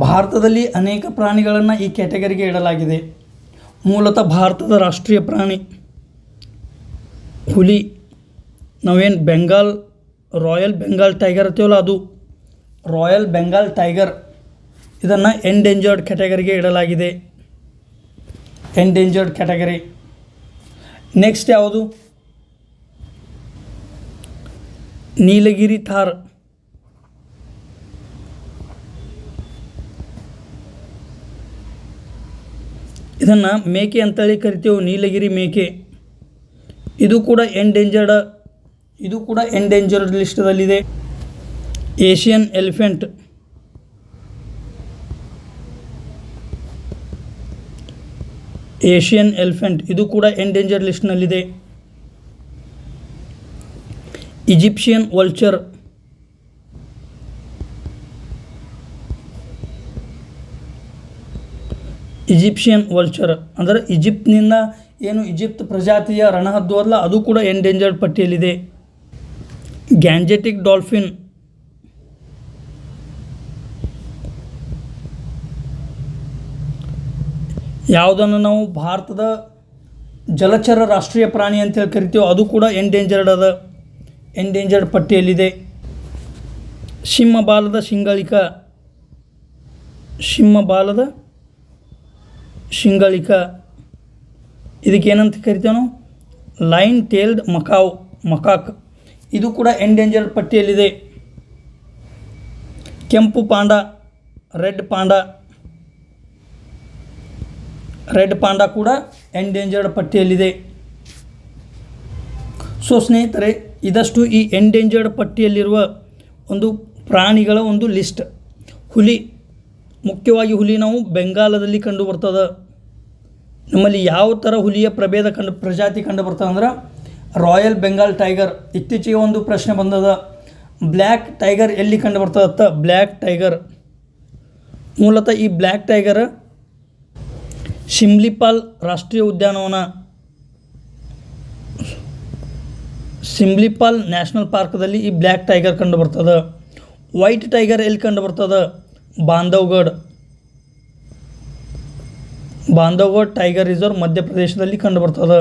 ಭಾರತದಲ್ಲಿ ಅನೇಕ ಪ್ರಾಣಿಗಳನ್ನು ಈ ಕ್ಯಾಟಗರಿಗೆ ಇಡಲಾಗಿದೆ. ಮೂಲತಃ ಭಾರತದ ರಾಷ್ಟ್ರೀಯ ಪ್ರಾಣಿ ಹುಲಿ. ನಾವೇನು ರಾಯಲ್ ಬೆಂಗಾಲ್ ಟೈಗರ್ ಅಂತೀವಲ್ಲ, ಅದು ರಾಯಲ್ ಬೆಂಗಾಲ್ ಟೈಗರ್. ಇದನ್ನು ಎಂಡೇಂಜರ್ಡ್ ಕ್ಯಾಟಗರಿಗೆ ಇಡಲಾಗಿದೆ. Endangered category. ನೆಕ್ಸ್ಟ್ ಯಾವುದು? ನೀಲಗಿರಿ ಥಾರ್. ಇದನ್ನು ಮೇಕೆ ಅಂತೇಳಿ ಕರಿತೀವಿ, ನೀಲಗಿರಿ ಮೇಕೆ. ಇದು ಕೂಡ ಎಂಡೇಂಜರ್ಡ್ ಲಿಸ್ಟದಲ್ಲಿದೆ. ಏಷಿಯನ್ ಎಲಿಫೆಂಟ್, ಇದು ಕೂಡ ಎಂಡೇಂಜರ್ಡ್ ಲಿಸ್ಟ್ನಲ್ಲಿದೆ. ಈಜಿಪ್ಷಿಯನ್ ವಲ್ಚರ್, ಅಂದರೆ ಈಜಿಪ್ಟ್ನಿಂದ ಏನು ಈಜಿಪ್ಟ್ ಪ್ರಜಾತಿಯ ರಣಹದ್ದು ಅಲ್ಲ, ಅದು ಕೂಡ ಎಂಡೇಂಜರ್ಡ್ ಪಟ್ಟಿಯಲ್ಲಿದೆ. ಗ್ಯಾಂಜೆಟಿಕ್ ಡಾಲ್ಫಿನ್, ಯಾವುದನ್ನು ನಾವು ಭಾರತದ ಜಲಚರ ರಾಷ್ಟ್ರೀಯ ಪ್ರಾಣಿ ಅಂತೇಳಿ ಕರಿತೀವೋ ಅದು ಕೂಡ ಎಂಡೇಂಜರ್ಡ್ ಪಟ್ಟಿಯಲ್ಲಿದೆ. ಸಿಂಹಬಾಲದ ಶಿಂಗಳಿಕ, ಇದಕ್ಕೇನಂತ ಕರಿತೇವೆ ನಾವು? ಲೈನ್ ಟೇಲ್ಡ್ ಮಕಾಕ್, ಇದು ಕೂಡ ಎಂಡೇಂಜರ್ಡ್ ಪಟ್ಟಿಯಲ್ಲಿದೆ. ಕೆಂಪು ಪಾಂಡ, ರೆಡ್ ಪಾಂಡ ಕೂಡ ಎಂಡೇಂಜರ್ಡ್ ಪಟ್ಟಿಯಲ್ಲಿದೆ. ಸೊ ಸ್ನೇಹಿತರೆ, ಇದಷ್ಟು ಈ ಎಂಡೇಂಜರ್ಡ್ ಪಟ್ಟಿಯಲ್ಲಿರುವ ಒಂದು ಪ್ರಾಣಿಗಳ ಒಂದು ಲಿಸ್ಟ್. ಹುಲಿ, ಮುಖ್ಯವಾಗಿ ಹುಲಿ ನಾವು ಬೆಂಗಾಲದಲ್ಲಿ ಕಂಡು ಬರ್ತದೆ. ನಮ್ಮಲ್ಲಿ ಯಾವ ಥರ ಹುಲಿಯ ಪ್ರಜಾತಿ ಕಂಡು ಬರ್ತದೆ ಅಂದ್ರೆ ರಾಯಲ್ ಬೆಂಗಾಲ್ ಟೈಗರ್. ಇತ್ತೀಚೆಗೆ ಒಂದು ಪ್ರಶ್ನೆ ಬಂದದ, ಬ್ಲ್ಯಾಕ್ ಟೈಗರ್ ಎಲ್ಲಿ ಕಂಡು ಬರ್ತದತ್ತ? ಬ್ಲ್ಯಾಕ್ ಟೈಗರ್ ಮೂಲತಃ ಈ ಬ್ಲ್ಯಾಕ್ ಟೈಗರ್ ಶಿಮ್ಲಿಪಾಲ್ ರಾಷ್ಟ್ರೀಯ ಉದ್ಯಾನವನ, ಶಿಮ್ಲಿಪಾಲ್ ನ್ಯಾಷನಲ್ ಪಾರ್ಕ್ದಲ್ಲಿ ಈ ಬ್ಲ್ಯಾಕ್ ಟೈಗರ್ ಕಂಡು ಬರ್ತದೆ. ವೈಟ್ ಟೈಗರ್ ಎಲ್ಲಿ ಕಂಡು ಬರ್ತದೆ? ಬಾಂಧವ್ಗಢ ಟೈಗರ್ ರಿಸರ್ವ್ ಮಧ್ಯಪ್ರದೇಶದಲ್ಲಿ ಕಂಡು ಬರ್ತದೆ.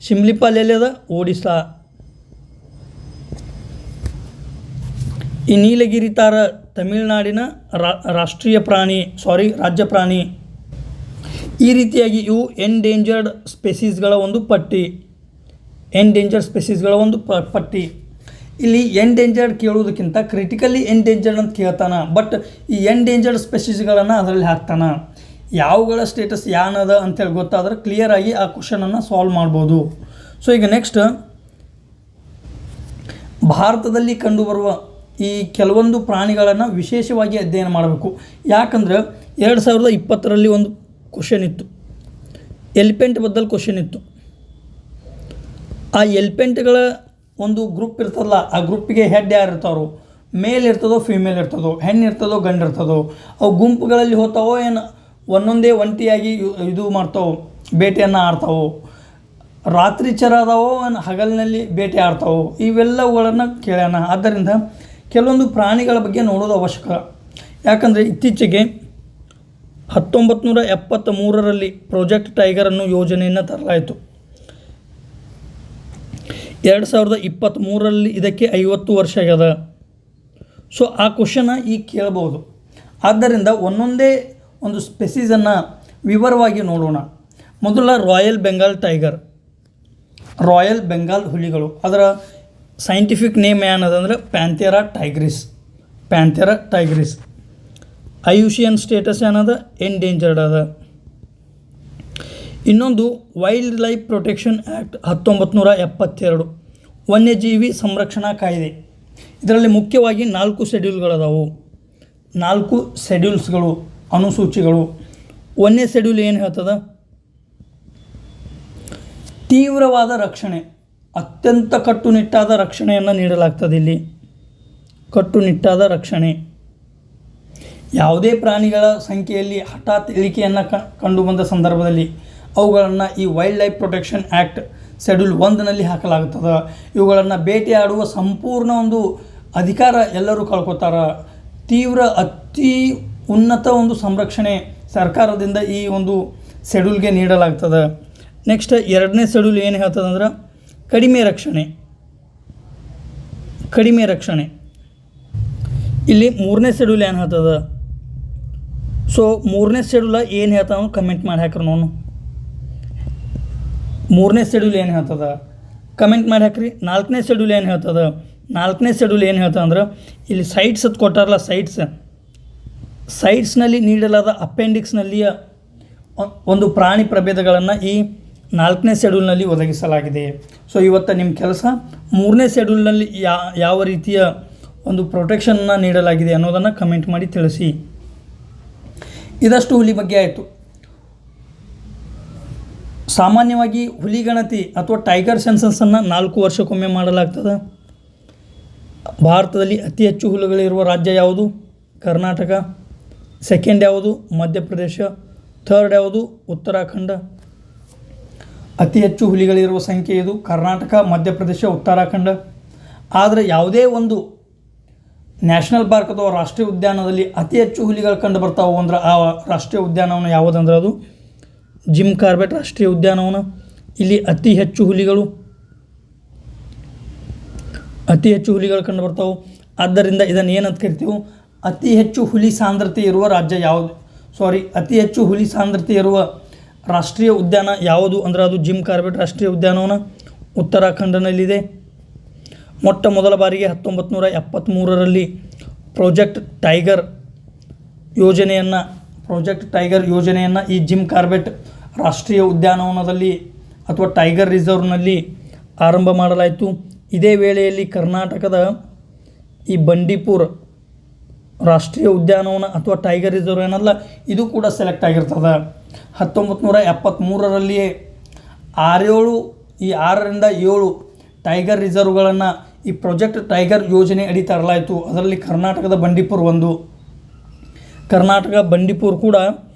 ಶಿಮ್ಲಿಪಾಲ್ ಎಲ್ಲಿದೆ? ಒಡಿಸ್ಸಾ. ಈ ನೀಲಗಿರಿ ತಾರ ತಮಿಳುನಾಡಿನ ರಾಜ್ಯ ಪ್ರಾಣಿ. ಈ ರೀತಿಯಾಗಿ ಇವು ಎಂಡೇಂಜರ್ಡ್ ಸ್ಪೆಸೀಸ್ಗಳ ಒಂದು ಪಟ್ಟಿ. ಇಲ್ಲಿ ಎಂಡೇಂಜರ್ಡ್ ಕೇಳುವುದಕ್ಕಿಂತ ಕ್ರಿಟಿಕಲಿ ಎಂಡೇಂಜರ್ಡ್ ಅಂತ ಕೇಳ್ತಾನೆ. ಬಟ್ ಈ ಎಂಡೇಂಜರ್ಡ್ ಸ್ಪೆಸೀಸ್ಗಳನ್ನು ಅದರಲ್ಲಿ ಹಾಕ್ತಾನೆ. ಯಾವುಗಳ ಸ್ಟೇಟಸ್ ಏನದ ಅಂತೇಳಿ ಗೊತ್ತಾದ್ರೆ ಕ್ಲಿಯರಾಗಿ ಆ ಕ್ವಶನನ್ನು ಸಾಲ್ವ್ ಮಾಡ್ಬೋದು. ಸೊ ಈಗ ನೆಕ್ಸ್ಟ್, ಭಾರತದಲ್ಲಿ ಕಂಡುಬರುವ ಈ ಕೆಲವೊಂದು ಪ್ರಾಣಿಗಳನ್ನು ವಿಶೇಷವಾಗಿ ಅಧ್ಯಯನ ಮಾಡಬೇಕು. ಯಾಕಂದರೆ 2020ರಲ್ಲಿ ಒಂದು ಕ್ವಶನ್ ಇತ್ತು, ಎಲಿಫೆಂಟ್ ಬದಲು ಕ್ವಶನ್ ಇತ್ತು. ಆ ಎಲಿಫೆಂಟ್ಗಳ ಒಂದು ಗ್ರೂಪ್ ಇರ್ತದಲ್ಲ, ಆ ಗ್ರೂಪಿಗೆ ಹೆಡ್ ಯಾರು ಇರ್ತಾರೋ, ಮೇಲ್ ಇರ್ತದೋ ಫೀಮೇಲ್ ಇರ್ತದೋ, ಹೆಣ್ಣು ಇರ್ತದೋ ಗಂಡು ಇರ್ತದೋ, ಅವು ಗುಂಪುಗಳಲ್ಲಿ ಹೋಗ್ತಾವೋ ಏನು ಒಂದೊಂದೇ ಒಂಟಿಯಾಗಿ ಇದು ಮಾಡ್ತಾವೋ, ಬೇಟೆಯನ್ನು ಆಡ್ತಾವೋ, ರಾತ್ರಿ ಚರ ಅದಾವೋ ಹಗಲಿನಲ್ಲಿ ಬೇಟೆ ಆಡ್ತಾವೋ, ಇವೆಲ್ಲವುಗಳನ್ನು ಕೇಳೋಣ. ಆದ್ದರಿಂದ ಕೆಲವೊಂದು ಪ್ರಾಣಿಗಳ ಬಗ್ಗೆ ನೋಡೋದು ಅವಶ್ಯಕ. ಯಾಕಂದರೆ ಇತ್ತೀಚೆಗೆ 1973ರಲ್ಲಿ ಪ್ರಾಜೆಕ್ಟ್ ಟೈಗರನ್ನು ಯೋಜನೆಯನ್ನು ತರಲಾಯಿತು. 2023ರಲ್ಲಿ ಇದಕ್ಕೆ 50 ವರ್ಷ ಆಗ್ಯದ. ಸೊ ಆ ಕ್ವಶನ ಈಗ ಕೇಳ್ಬೋದು. ಆದ್ದರಿಂದ ಒಂದೊಂದೇ ಒಂದು ಸ್ಪೆಸೀಸನ್ನು ವಿವರವಾಗಿ ನೋಡೋಣ. ಮೊದಲ ರಾಯಲ್ ಬೆಂಗಾಲ್ ಹುಲಿಗಳು. ಅದರ ಸೈಂಟಿಫಿಕ್ ನೇಮ್ ಏನದಂದ್ರೆ ಪ್ಯಾಂಥೇರಾ ಟೈಗ್ರಿಸ್. ಐಯುಸಿಎನ್ ಸ್ಟೇಟಸ್ ಏನದ? ಎಂಡೇಂಜರ್ಡ್ ಅದ. ಇನ್ನೊಂದು ವೈಲ್ಡ್ ಲೈಫ್ ಪ್ರೊಟೆಕ್ಷನ್ ಆ್ಯಕ್ಟ್ 1972, ವನ್ಯಜೀವಿ ಸಂರಕ್ಷಣಾ ಕಾಯ್ದೆ. ಇದರಲ್ಲಿ ಮುಖ್ಯವಾಗಿ 4 ಶೆಡ್ಯೂಲ್ಗಳದಾವು. 4 ಶೆಡ್ಯೂಲ್ಸ್ಗಳು, ಅನುಸೂಚಿಗಳು. 1ನೇ ಶೆಡ್ಯೂಲ್ ಏನು ಹೇಳ್ತದೆ? ತೀವ್ರವಾದ ರಕ್ಷಣೆ, ಅತ್ಯಂತ ಕಟ್ಟುನಿಟ್ಟಾದ ರಕ್ಷಣೆಯನ್ನು ನೀಡಲಾಗ್ತದೆ. ಇಲ್ಲಿ ಕಟ್ಟುನಿಟ್ಟಾದ ರಕ್ಷಣೆ. ಯಾವುದೇ ಪ್ರಾಣಿಗಳ ಸಂಖ್ಯೆಯಲ್ಲಿ ಹಠಾತ್ ಇಳಿಕೆಯನ್ನು ಕಂಡುಬಂದ ಸಂದರ್ಭದಲ್ಲಿ ಅವುಗಳನ್ನು ಈ wild life protection act schedule 1ನಲ್ಲಿ ಹಾಕಲಾಗುತ್ತದೆ. ಇವುಗಳನ್ನು ಬೇಟೆಯಾಡುವ ಸಂಪೂರ್ಣ ಒಂದು ಅಧಿಕಾರ ಎಲ್ಲರೂ ಕಳ್ಕೊತಾರೆ. ಅತಿ ಉನ್ನತ ಒಂದು ಸಂರಕ್ಷಣೆ ಸರ್ಕಾರದಿಂದ ಈ ಒಂದು ಶೆಡ್ಯೂಲ್ಗೆ ನೀಡಲಾಗ್ತದೆ. ನೆಕ್ಸ್ಟ್ 2ನೇ ಶೆಡ್ಯೂಲ್ ಏನು ಹೇಳ್ತದೆ ಅಂದ್ರೆ ಕಡಿಮೆ ರಕ್ಷಣೆ. ಇಲ್ಲಿ 3ನೇ ಶೆಡ್ಯೂಲ್ ಏನು ಹೇಳ್ತದೆ? ಸೊ 3ನೇ ಶೆಡ್ಯೂಲ ಏನು ಹೇಳ್ತಾವೆ ಕಮೆಂಟ್ ಮಾಡಿ ಹಾಕ್ರಿ. 3ನೇ ಶೆಡ್ಯೂಲ್ ಏನು ಹೇಳ್ತದೆ ಕಮೆಂಟ್ ಮಾಡಿ ಹಾಕ್ರಿ. 4ನೇ ಶೆಡ್ಯೂಲ್ ಏನು ಹೇಳ್ತದೆ? 4ನೇ ಶೆಡ್ಯೂಲ್ ಏನು ಹೇಳ್ತದೆ ಅಂದ್ರೆ ಇಲ್ಲಿ ಸೈಟ್ಸ್ ಅದು ಕೊಟ್ಟಾರಲ್ಲ, ಸೈಟ್ಸ್ನಲ್ಲಿ ನೀಡಲಾದ ಅಪೆಂಡಿಕ್ಸ್ನಲ್ಲಿಯ ಒಂದು ಪ್ರಾಣಿ ಪ್ರಭೇದಗಳನ್ನು ಈ 4ನೇ ಶೆಡ್ಯೂಲ್ನಲ್ಲಿ ಒದಗಿಸಲಾಗಿದೆ. ಸೊ ಇವತ್ತು ನಿಮ್ಮ ಕೆಲಸ 3ನೇ ಶೆಡ್ಯೂಲ್ನಲ್ಲಿ ಯಾವ ರೀತಿಯ ಒಂದು ಪ್ರೊಟೆಕ್ಷನ್ನ ನೀಡಲಾಗಿದೆ ಅನ್ನೋದನ್ನು ಕಮೆಂಟ್ ಮಾಡಿ ತಿಳಿಸಿ. ಇದಷ್ಟು ಹುಲಿ ಬಗ್ಗೆ ಆಯಿತು. ಸಾಮಾನ್ಯವಾಗಿ ಹುಲಿ ಗಣತಿ ಅಥವಾ ಟೈಗರ್ ಸೆನ್ಸಸ್ಸನ್ನು 4 ವರ್ಷಕ್ಕೊಮ್ಮೆ ಮಾಡಲಾಗ್ತದೆ. ಭಾರತದಲ್ಲಿ ಅತಿ ಹೆಚ್ಚು ಹುಲಿಗಳಿರುವ ರಾಜ್ಯ ಯಾವುದು? ಕರ್ನಾಟಕ. ಸೆಕೆಂಡ್ ಯಾವುದು? ಮಧ್ಯಪ್ರದೇಶ. ಥರ್ಡ್ ಯಾವುದು? ಉತ್ತರಾಖಂಡ. ಅತಿ ಹೆಚ್ಚು ಹುಲಿಗಳಿರುವ ಸಂಖ್ಯೆ ಇದು ಕರ್ನಾಟಕ, ಮಧ್ಯಪ್ರದೇಶ, ಉತ್ತರಾಖಂಡ. ಆದರೆ ಯಾವುದೇ ಒಂದು ನ್ಯಾಷನಲ್ ಪಾರ್ಕ್ ಅಥವಾ ರಾಷ್ಟ್ರೀಯ ಉದ್ಯಾನದಲ್ಲಿ ಅತಿ ಹೆಚ್ಚು ಹುಲಿಗಳು ಕಂಡು ಬರ್ತಾವೆ ಅಂದ್ರೆ ಆ ರಾಷ್ಟ್ರೀಯ ಉದ್ಯಾನವನ ಯಾವುದಂದ್ರೆ ಅದು ಜಿಮ್ ಕಾರ್ಬೆಟ್ ರಾಷ್ಟ್ರೀಯ ಉದ್ಯಾನವನ. ಇಲ್ಲಿ ಅತಿ ಹೆಚ್ಚು ಹುಲಿಗಳು ಕಂಡು ಬರ್ತಾವೆ. ಆದ್ದರಿಂದ ಇದನ್ನು ಏನಂತ ಕರಿತೀವಿ? ಅತಿ ಹೆಚ್ಚು ಹುಲಿ ಸಾಂದ್ರತೆ ಇರುವ ರಾಜ್ಯ ಯಾವುದು? ಅತಿ ಹೆಚ್ಚು ಹುಲಿ ಸಾಂದ್ರತೆ ಇರುವ ರಾಷ್ಟ್ರೀಯ ಉದ್ಯಾನ ಯಾವುದು ಅಂದರೆ ಅದು ಜಿಮ್ ಕಾರ್ಬೆಟ್ ರಾಷ್ಟ್ರೀಯ ಉದ್ಯಾನವನ ಉತ್ತರಾಖಂಡನಲ್ಲಿದೆ. ಮೊಟ್ಟ ಮೊದಲ ಬಾರಿಗೆ 1973ರಲ್ಲಿ ಪ್ರಾಜೆಕ್ಟ್ ಟೈಗರ್ ಯೋಜನೆಯನ್ನು ಈ ಜಿಮ್ ಕಾರ್ಬೆಟ್ ರಾಷ್ಟ್ರೀಯ ಉದ್ಯಾನವನದಲ್ಲಿ ಅಥವಾ ಟೈಗರ್ ರಿಸರ್ವ್ನಲ್ಲಿ ಆರಂಭ ಮಾಡಲಾಯಿತು. ಇದೇ ವೇಳೆಯಲ್ಲಿ ಕರ್ನಾಟಕದ ಈ ಬಂಡೀಪುರ ರಾಷ್ಟ್ರೀಯ ಉದ್ಯಾನವನ ಅಥವಾ ಟೈಗರ್ ರಿಸರ್ವ್ ಏನಲ್ಲ ಇದು ಕೂಡ ಸೆಲೆಕ್ಟ್ ಆಗಿರ್ತದೆ. 1973ರಲ್ಲಿಯೇ 6ರಿಂದ 7 ಟೈಗರ್ ರಿಸರ್ವ್ಗಳನ್ನು ಈ ಪ್ರಾಜೆಕ್ಟ್ ಟೈಗರ್ ಯೋಜನೆ ಅಡಿ ತರಲಾಯಿತು. ಅದರಲ್ಲಿ ಕರ್ನಾಟಕದ ಬಂಡೀಪುರ ಒಂದು. ಕರ್ನಾಟಕ ಬಂಡೀಪುರ ಕೂಡ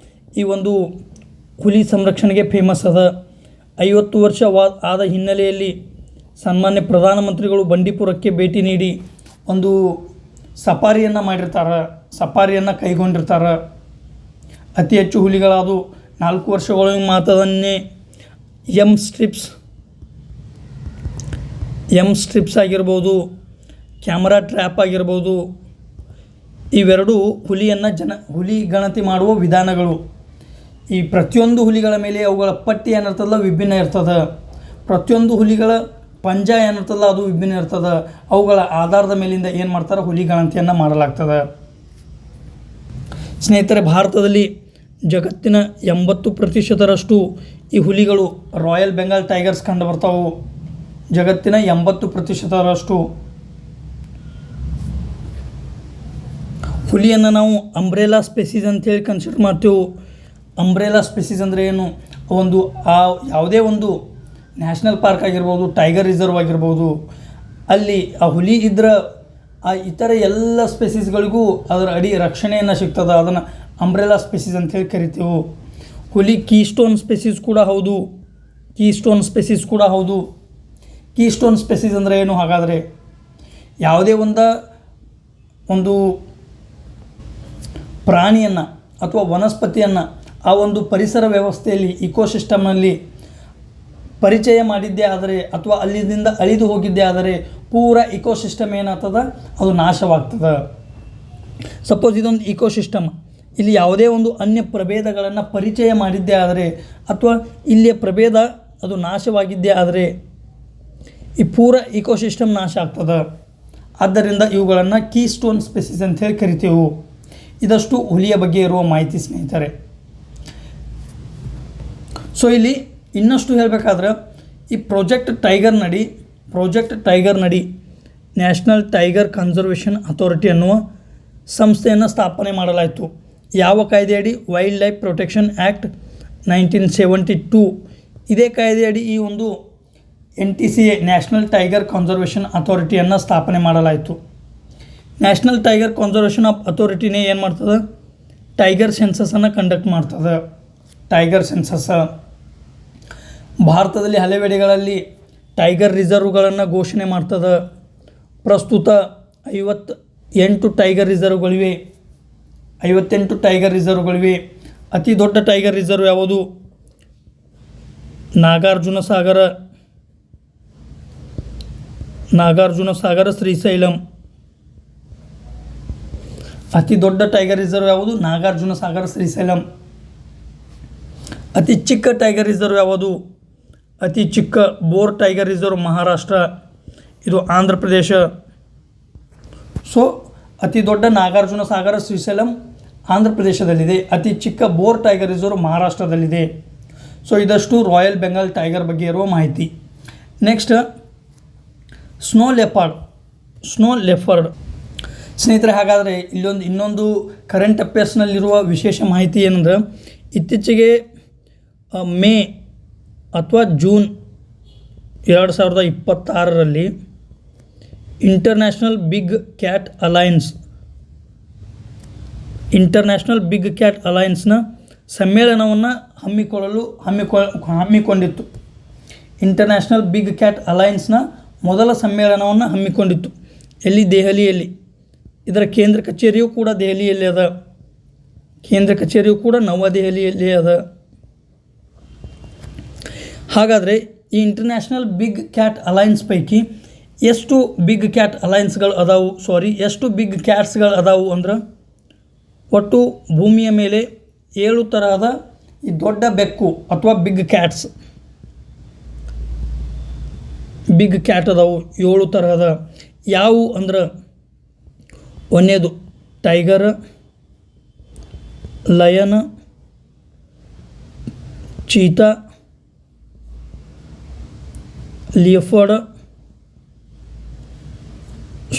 ಈ ಒಂದು ಹುಲಿ ಸಂರಕ್ಷಣೆಗೆ ಫೇಮಸ್ ಅದ. 50 ವರ್ಷ ಆದ ಹಿನ್ನೆಲೆಯಲ್ಲಿ ಸನ್ಮಾನ್ಯ ಪ್ರಧಾನಮಂತ್ರಿಗಳು ಬಂಡೀಪುರಕ್ಕೆ ಭೇಟಿ ನೀಡಿ ಒಂದು ಸಫಾರಿಯನ್ನು ಮಾಡಿರ್ತಾರೆ, ಸಫಾರಿಯನ್ನು ಕೈಗೊಂಡಿರ್ತಾರೆ. ಅತಿ ಹೆಚ್ಚು ಹುಲಿಗಳಾದವು. 4 ವರ್ಷಗಳ ಮಾತದನ್ನೇ ಎಮ್ ಸ್ಟ್ರಿಪ್ಸ್ ಆಗಿರ್ಬೋದು, ಕ್ಯಾಮರಾ ಟ್ರ್ಯಾಪ್ ಆಗಿರ್ಬೋದು, ಇವೆರಡೂ ಹುಲಿ ಗಣತಿ ಮಾಡುವ ವಿಧಾನಗಳು. ಈ ಪ್ರತಿಯೊಂದು ಹುಲಿಗಳ ಮೇಲೆ ಅವುಗಳ ಪಟ್ಟಿ ಏನಿರ್ತದಲ್ಲ ವಿಭಿನ್ನ ಇರ್ತದೆ. ಪ್ರತಿಯೊಂದು ಹುಲಿಗಳ ಪಂಜ ಏನಿರ್ತದಲ್ಲ ಅದು ವಿಭಿನ್ನ ಇರ್ತದೆ. ಅವುಗಳ ಆಧಾರದ ಮೇಲಿಂದ ಏನು ಮಾಡ್ತಾರೆ, ಹುಲಿ ಗಣತಿಯನ್ನು ಮಾಡಲಾಗ್ತದೆ. ಸ್ನೇಹಿತರೆ, ಭಾರತದಲ್ಲಿ ಜಗತ್ತಿನ 80% ಈ ಹುಲಿಗಳು ರಾಯಲ್ ಬೆಂಗಾಲ್ ಟೈಗರ್ಸ್ ಕಂಡು ಬರ್ತಾವೆ. ಜಗತ್ತಿನ 80% ಹುಲಿಯನ್ನು ನಾವು ಅಂಬ್ರೆಲಾ ಸ್ಪೆಸೀಸ್ ಅಂತೇಳಿ ಕನ್ಸಿಡರ್ ಮಾಡ್ತೇವೆ. ಅಂಬ್ರೆಲಾ ಸ್ಪೆಸೀಸ್ ಅಂದರೆ ಏನು, ಯಾವುದೇ ಒಂದು ನ್ಯಾಷನಲ್ ಪಾರ್ಕ್ ಆಗಿರ್ಬೋದು, ಟೈಗರ್ ರಿಸರ್ವ್ ಆಗಿರ್ಬೋದು, ಅಲ್ಲಿ ಆ ಹುಲಿ ಇದ್ರೆ ಆ ಇತರ ಎಲ್ಲ ಸ್ಪೆಸೀಸ್ಗಳಿಗೂ ಅದರ ಅಡಿ ರಕ್ಷಣೆಯನ್ನು ಸಿಗ್ತದೆ. ಅದನ್ನು ಅಂಬ್ರೆಲಾ ಸ್ಪೆಸೀಸ್ ಅಂತೇಳಿ ಕರಿತೇವೆ. ಹುಲಿ ಕೀಸ್ಟೋನ್ ಸ್ಪೆಸೀಸ್ ಕೂಡ ಹೌದು. ಕೀಸ್ಟೋನ್ ಸ್ಪೆಸೀಸ್ ಅಂದರೆ ಏನು ಹಾಗಾದರೆ, ಯಾವುದೇ ಒಂದು ಪ್ರಾಣಿಯನ್ನು ಅಥವಾ ವನಸ್ಪತಿಯನ್ನು ಆ ಒಂದು ಪರಿಸರ ವ್ಯವಸ್ಥೆಯಲ್ಲಿ ಇಕೋಸಿಸ್ಟಮ್ನಲ್ಲಿ ಪರಿಚಯ ಮಾಡಿದ್ದೇ ಆದರೆ ಅಥವಾ ಅಲ್ಲಿಂದ ಅಳಿದು ಹೋಗಿದ್ದೇ ಆದರೆ ಪೂರ ಇಕೋಸಿಸ್ಟಮ್ ಏನಾಗ್ತದೆ, ಅದು ನಾಶವಾಗ್ತದೆ. ಸಪೋಸ್ ಇದೊಂದು ಇಕೋಸಿಸ್ಟಮ್, ಇಲ್ಲಿ ಯಾವುದೇ ಒಂದು ಅನ್ಯ ಪ್ರಭೇದಗಳನ್ನು ಪರಿಚಯ ಮಾಡಿದ್ದೇ ಆದರೆ ಅಥವಾ ಇಲ್ಲಿಯ ಪ್ರಭೇದ ಅದು ನಾಶವಾಗಿದ್ದೇ ಆದರೆ ಈ ಪೂರ ಇಕೋಸಿಸ್ಟಮ್ ನಾಶ ಆಗ್ತದೆ. ಆದ್ದರಿಂದ ಇವುಗಳನ್ನು ಕೀಸ್ಟೋನ್ ಸ್ಪೆಸೀಸ್ ಅಂತೇಳಿ ಕರಿತೇವೆ. ಇದಷ್ಟು ಹುಲಿಯ ಬಗ್ಗೆ ಇರುವ ಮಾಹಿತಿ ಸ್ನೇಹಿತರೆ. ಸೊ ಇಲ್ಲಿ ಇನ್ನಷ್ಟು ಹೇಳಬೇಕಾದ್ರೆ ಈ ಪ್ರಾಜೆಕ್ಟ್ ಟೈಗರ್ ನಡಿ ನ್ಯಾಷನಲ್ ಟೈಗರ್ ಕನ್ಸರ್ವೇಷನ್ ಅಥಾರಿಟಿ ಅನ್ನುವ ಸಂಸ್ಥೆಯನ್ನು ಸ್ಥಾಪನೆ ಮಾಡಲಾಯಿತು. ಯಾವ ಕಾಯ್ದೆಯಡಿ? Wild life protection act 1972. ಇದೇ ಕಾಯ್ದೆಯಡಿ ಈ ಒಂದು NTCA ನ್ಯಾಷನಲ್ ಟೈಗರ್ ಕನ್ಸರ್ವೇಷನ್ ಅಥಾರಿಟಿಯನ್ನು ಸ್ಥಾಪನೆ ಮಾಡಲಾಯಿತು. ನ್ಯಾಷನಲ್ ಟೈಗರ್ ಕನ್ಸರ್ವೇಷನ್ ಅಥಾರಿಟಿನೇ ಏನು ಮಾಡ್ತದೆ, ಟೈಗರ್ ಸೆನ್ಸಸನ್ನು ಕಂಡಕ್ಟ್ ಮಾಡ್ತದೆ. ಟೈಗರ್ ಸೆನ್ಸಸ್ ಭಾರತದಲ್ಲಿ ಹಲವೆಡೆಗಳಲ್ಲಿ ಟೈಗರ್ ರಿಸರ್ವ್ಗಳನ್ನು ಘೋಷಣೆ ಮಾಡ್ತದೆ. ಪ್ರಸ್ತುತ 58 ಟೈಗರ್ ರಿಸರ್ವ್ಗಳಿವೆ. ಅತಿ ದೊಡ್ಡ ಟೈಗರ್ ರಿಸರ್ವ್ ಯಾವುದು? ನಾಗಾರ್ಜುನ ಸಾಗರ ಶ್ರೀಶೈಲಂ. ಅತಿ ದೊಡ್ಡ ಟೈಗರ್ ರಿಸರ್ವ್ ಯಾವುದು? ನಾಗಾರ್ಜುನ ಸಾಗರ ಶ್ರೀಶೈಲಂ. ಅತಿ ಚಿಕ್ಕ ಟೈಗರ್ ರಿಸರ್ವ್ ಯಾವುದು? ಅತಿ ಚಿಕ್ಕ ಬೋರ್ ಟೈಗರ್ ರಿಸರ್ವ್ ಮಹಾರಾಷ್ಟ್ರ, ಇದು ಆಂಧ್ರ ಪ್ರದೇಶ. ಸೊ ಅತಿ ದೊಡ್ಡ ನಾಗಾರ್ಜುನ ಸಾಗರ ಶ್ರೀಶೈಲಂ ಆಂಧ್ರ ಪ್ರದೇಶದಲ್ಲಿದೆ. ಅತಿ ಚಿಕ್ಕ ಬೋರ್ ಟೈಗರ್ ರಿಸರ್ವ್ ಮಹಾರಾಷ್ಟ್ರದಲ್ಲಿದೆ. ಸೊ ಇದಷ್ಟು ರಾಯಲ್ ಬೆಂಗಾಲ್ ಟೈಗರ್ ಬಗ್ಗೆ ಇರುವ ಮಾಹಿತಿ. Next snow leopard. ಸ್ನೇಹಿತರೆ, ಹಾಗಾದರೆ ಇನ್ನೊಂದು ಕರೆಂಟ್ ಅಫೇರ್ಸ್ನಲ್ಲಿರುವ ವಿಶೇಷ ಮಾಹಿತಿ ಏನಂದ್ರೆ, ಇತ್ತೀಚೆಗೆ ಮೇ ಅಥವಾ ಜೂನ್ 2026ರಲ್ಲಿ ಇಂಟರ್ನ್ಯಾಷನಲ್ ಬಿಗ್ ಕ್ಯಾಟ್ ಅಲೈನ್ಸ್ನ ಸಮ್ಮೇಳನವನ್ನು ಹಮ್ಮಿಕೊಂಡಿತ್ತು. ಇಂಟರ್ನ್ಯಾಷನಲ್ ಬಿಗ್ ಕ್ಯಾಟ್ ಅಲೈನ್ಸ್ನ ಮೊದಲ ಸಮ್ಮೇಳನವನ್ನು ಹಮ್ಮಿಕೊಂಡಿತ್ತು. ಎಲ್ಲಿ? ದೆಹಲಿಯಲ್ಲಿ. ಇದರ ಕೇಂದ್ರ ಕಚೇರಿಯೂ ಕೂಡ ದೆಹಲಿಯಲ್ಲಿ ಅದ. ನವದೆಹಲಿಯಲ್ಲಿ ಅದ. ಹಾಗಾದರೆ ಈ ಇಂಟರ್ನ್ಯಾಷನಲ್ ಬಿಗ್ ಕ್ಯಾಟ್ ಅಲೈನ್ಸ್ ಪೈಕಿ ಎಷ್ಟು ಬಿಗ್ ಕ್ಯಾಟ್ಸ್ಗಳು ಅದಾವು ಅಂದ್ರೆ, ಒಟ್ಟು ಭೂಮಿಯ ಮೇಲೆ 7 ತರಹದ ಈ ದೊಡ್ಡ ಬೆಕ್ಕು ಅಥವಾ ಬಿಗ್ ಕ್ಯಾಟ್ ಅದಾವು. 7 ತರಹದ. ಯಾವುವು ಅಂದ್ರೆ, ಒಂದನೇದು tiger, lion, cheetah, leopard,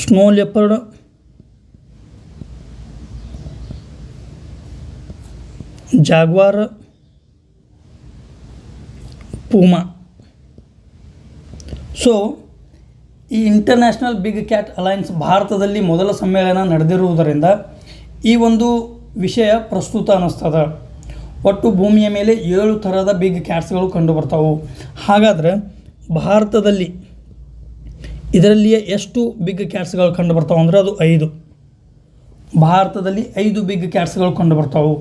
snow leopard, jaguar, puma. So ಈ ಇಂಟರ್ನ್ಯಾಷನಲ್ ಬಿಗ್ ಕ್ಯಾಟ್ ಅಲೈನ್ಸ್ ಭಾರತದಲ್ಲಿ ಮೊದಲ ಸಮ್ಮೇಳನ ನಡೆದಿರುವುದರಿಂದ ಈ ಒಂದು ವಿಷಯ ಪ್ರಸ್ತುತ ಅನ್ನಿಸ್ತದೆ. ಒಟ್ಟು ಭೂಮಿಯ ಮೇಲೆ 7 ಥರದ ಬಿಗ್ ಕ್ಯಾಟ್ಸ್ಗಳು ಕಂಡುಬರ್ತಾವೆ. ಹಾಗಾದರೆ ಭಾರತದಲ್ಲಿ ಇದರಲ್ಲಿಯೇ ಎಷ್ಟು ಬಿಗ್ ಕ್ಯಾಟ್ಸ್ಗಳು ಕಂಡುಬರ್ತಾವೆ ಅಂದರೆ ಅದು 5. ಭಾರತದಲ್ಲಿ 5 ಬಿಗ್ ಕ್ಯಾಟ್ಸ್ಗಳು ಕಂಡುಬರ್ತಾವೆ.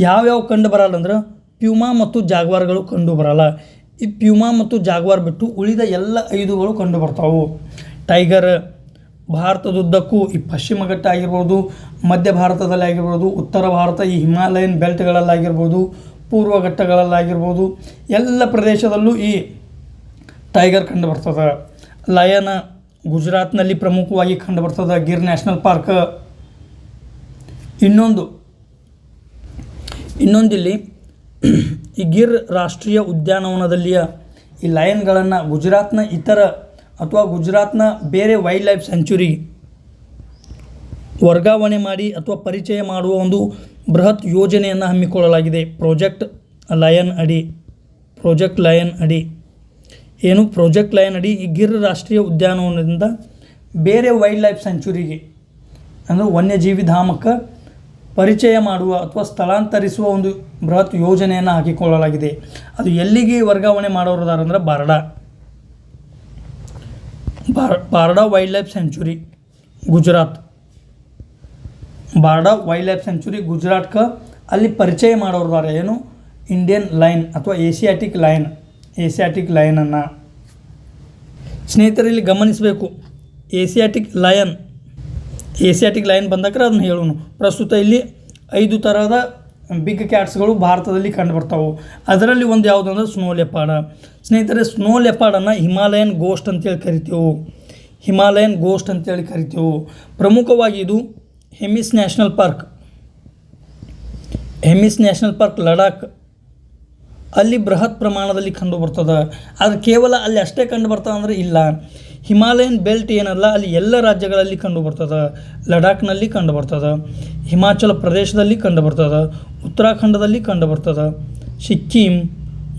ಯಾವ್ಯಾವ ಕಂಡು ಬರಲ್ಲ ಅಂದ್ರೆ ಪ್ಯೂಮಾ ಮತ್ತು ಜಾಗ್ವಾರ್ಗಳು ಕಂಡು ಬರಲ್ಲ. ಈ ಪ್ಯೂಮಾ ಮತ್ತು ಜಾಗ್ವಾರ್ ಬಿಟ್ಟು ಉಳಿದ ಎಲ್ಲ 5ಗಳು ಕಂಡು ಬರ್ತಾವೆ. ಟೈಗರ್ ಭಾರತದುದ್ದಕ್ಕೂ ಈ ಪಶ್ಚಿಮ ಘಟ್ಟ ಆಗಿರ್ಬೋದು, ಮಧ್ಯ ಭಾರತದಲ್ಲಿ ಆಗಿರ್ಬೋದು, ಉತ್ತರ ಭಾರತ ಈ ಹಿಮಾಲಯನ್ ಬೆಲ್ಟ್ಗಳಲ್ಲಾಗಿರ್ಬೋದು, ಪೂರ್ವ ಘಟ್ಟಗಳಲ್ಲಾಗಿರ್ಬೋದು, ಎಲ್ಲ ಪ್ರದೇಶದಲ್ಲೂ ಈ ಟೈಗರ್ ಕಂಡು ಬರ್ತದೆ. ಲಯನ್ ಗುಜರಾತ್ನಲ್ಲಿ ಪ್ರಮುಖವಾಗಿ ಕಂಡು ಬರ್ತದೆ, ಗಿರ್ ನ್ಯಾಷನಲ್ ಪಾರ್ಕ್. ಇನ್ನೊಂದಿಲ್ಲಿ ಈ ಗಿರ್ ರಾಷ್ಟ್ರೀಯ ಉದ್ಯಾನವನದಲ್ಲಿಯ ಈ ಲಯನ್ಗಳನ್ನು ಗುಜರಾತ್ನ ಇತರ ಅಥವಾ ಗುಜರಾತ್ನ ಬೇರೆ ವೈಲ್ಡ್ ಲೈಫ್ ಸ್ಯಾಂಚುರಿ ವರ್ಗಾವಣೆ ಮಾಡಿ ಅಥವಾ ಪರಿಚಯ ಮಾಡುವ ಒಂದು ಬೃಹತ್ ಯೋಜನೆಯನ್ನು ಹಮ್ಮಿಕೊಳ್ಳಲಾಗಿದೆ. ಪ್ರಾಜೆಕ್ಟ್ ಲಯನ್ ಅಡಿ ಈ ಗಿರ್ ರಾಷ್ಟ್ರೀಯ ಉದ್ಯಾನವನದಿಂದ ಬೇರೆ ವೈಲ್ಡ್ ಲೈಫ್ ಸ್ಯಾಂಚುರಿಗೆ ಅಂದರೆ ವನ್ಯಜೀವಿ ಧಾಮಕ್ಕೆ ಪರಿಚಯ ಮಾಡುವ ಅಥವಾ ಸ್ಥಳಾಂತರಿಸುವ ಒಂದು ಬೃಹತ್ ಯೋಜನೆಯನ್ನು ಹಾಕಿಕೊಳ್ಳಲಾಗಿದೆ. ಅದು ಎಲ್ಲಿಗೆ ವರ್ಗಾವಣೆ ಮಾಡೋರದಾರ ಅಂದರೆ Barda wild life sanctuary Gujarat. Barda wild life sanctuary ಗುಜರಾತ್ಗೆ ಅಲ್ಲಿ ಪರಿಚಯ ಮಾಡೋರದಾರ ಏನು ಇಂಡಿಯನ್ ಲೈನ್ ಅಥವಾ ಏಷಿಯಾಟಿಕ್ ಲಯನನ್ನು. ಸ್ನೇಹಿತರಲ್ಲಿ ಗಮನಿಸಬೇಕು, ಏಷಿಯಾಟಿಕ್ ಲಯನ್ ಬಂದಾಗ ಅದನ್ನು ಹೇಳೋಣ. ಪ್ರಸ್ತುತ ಇಲ್ಲಿ 5 ಥರದ ಬಿಗ್ ಕ್ಯಾಟ್ಸ್ಗಳು ಭಾರತದಲ್ಲಿ ಕಂಡುಬರ್ತಾವೆ. ಅದರಲ್ಲಿ ಒಂದು ಯಾವುದು ಅಂದರೆ ಸ್ನೋ ಲೆಪಾರ್ಡ್. ಸ್ನೇಹಿತರೆ, ಸ್ನೋ ಲೆಪಾರ್ಡನ್ನು ಹಿಮಾಲಯನ್ ಗೋಸ್ಟ್ ಅಂತೇಳಿ ಕರಿತೇವೆ. ಪ್ರಮುಖವಾಗಿ ಇದು ಹೆಮಿಸ್ ನ್ಯಾಷನಲ್ ಪಾರ್ಕ್ ಲಡಾಖ್ ಅಲ್ಲಿ ಬೃಹತ್ ಪ್ರಮಾಣದಲ್ಲಿ ಕಂಡು ಬರ್ತದೆ. ಆದರೆ ಕೇವಲ ಅಲ್ಲಿ ಅಷ್ಟೇ ಕಂಡು ಬರ್ತದೆ ಅಂದರೆ ಇಲ್ಲ, ಹಿಮಾಲಯನ್ ಬೆಲ್ಟ್ ಏನಲ್ಲ ಅಲ್ಲಿ ಎಲ್ಲ ರಾಜ್ಯಗಳಲ್ಲಿ ಕಂಡು ಬರ್ತದೆ. ಲಡಾಖ್ನಲ್ಲಿ ಕಂಡು ಬರ್ತದೆ, ಹಿಮಾಚಲ ಪ್ರದೇಶದಲ್ಲಿ ಕಂಡು ಬರ್ತದೆ, ಉತ್ತರಾಖಂಡದಲ್ಲಿ ಕಂಡು ಬರ್ತದೆ, ಸಿಕ್ಕಿಂ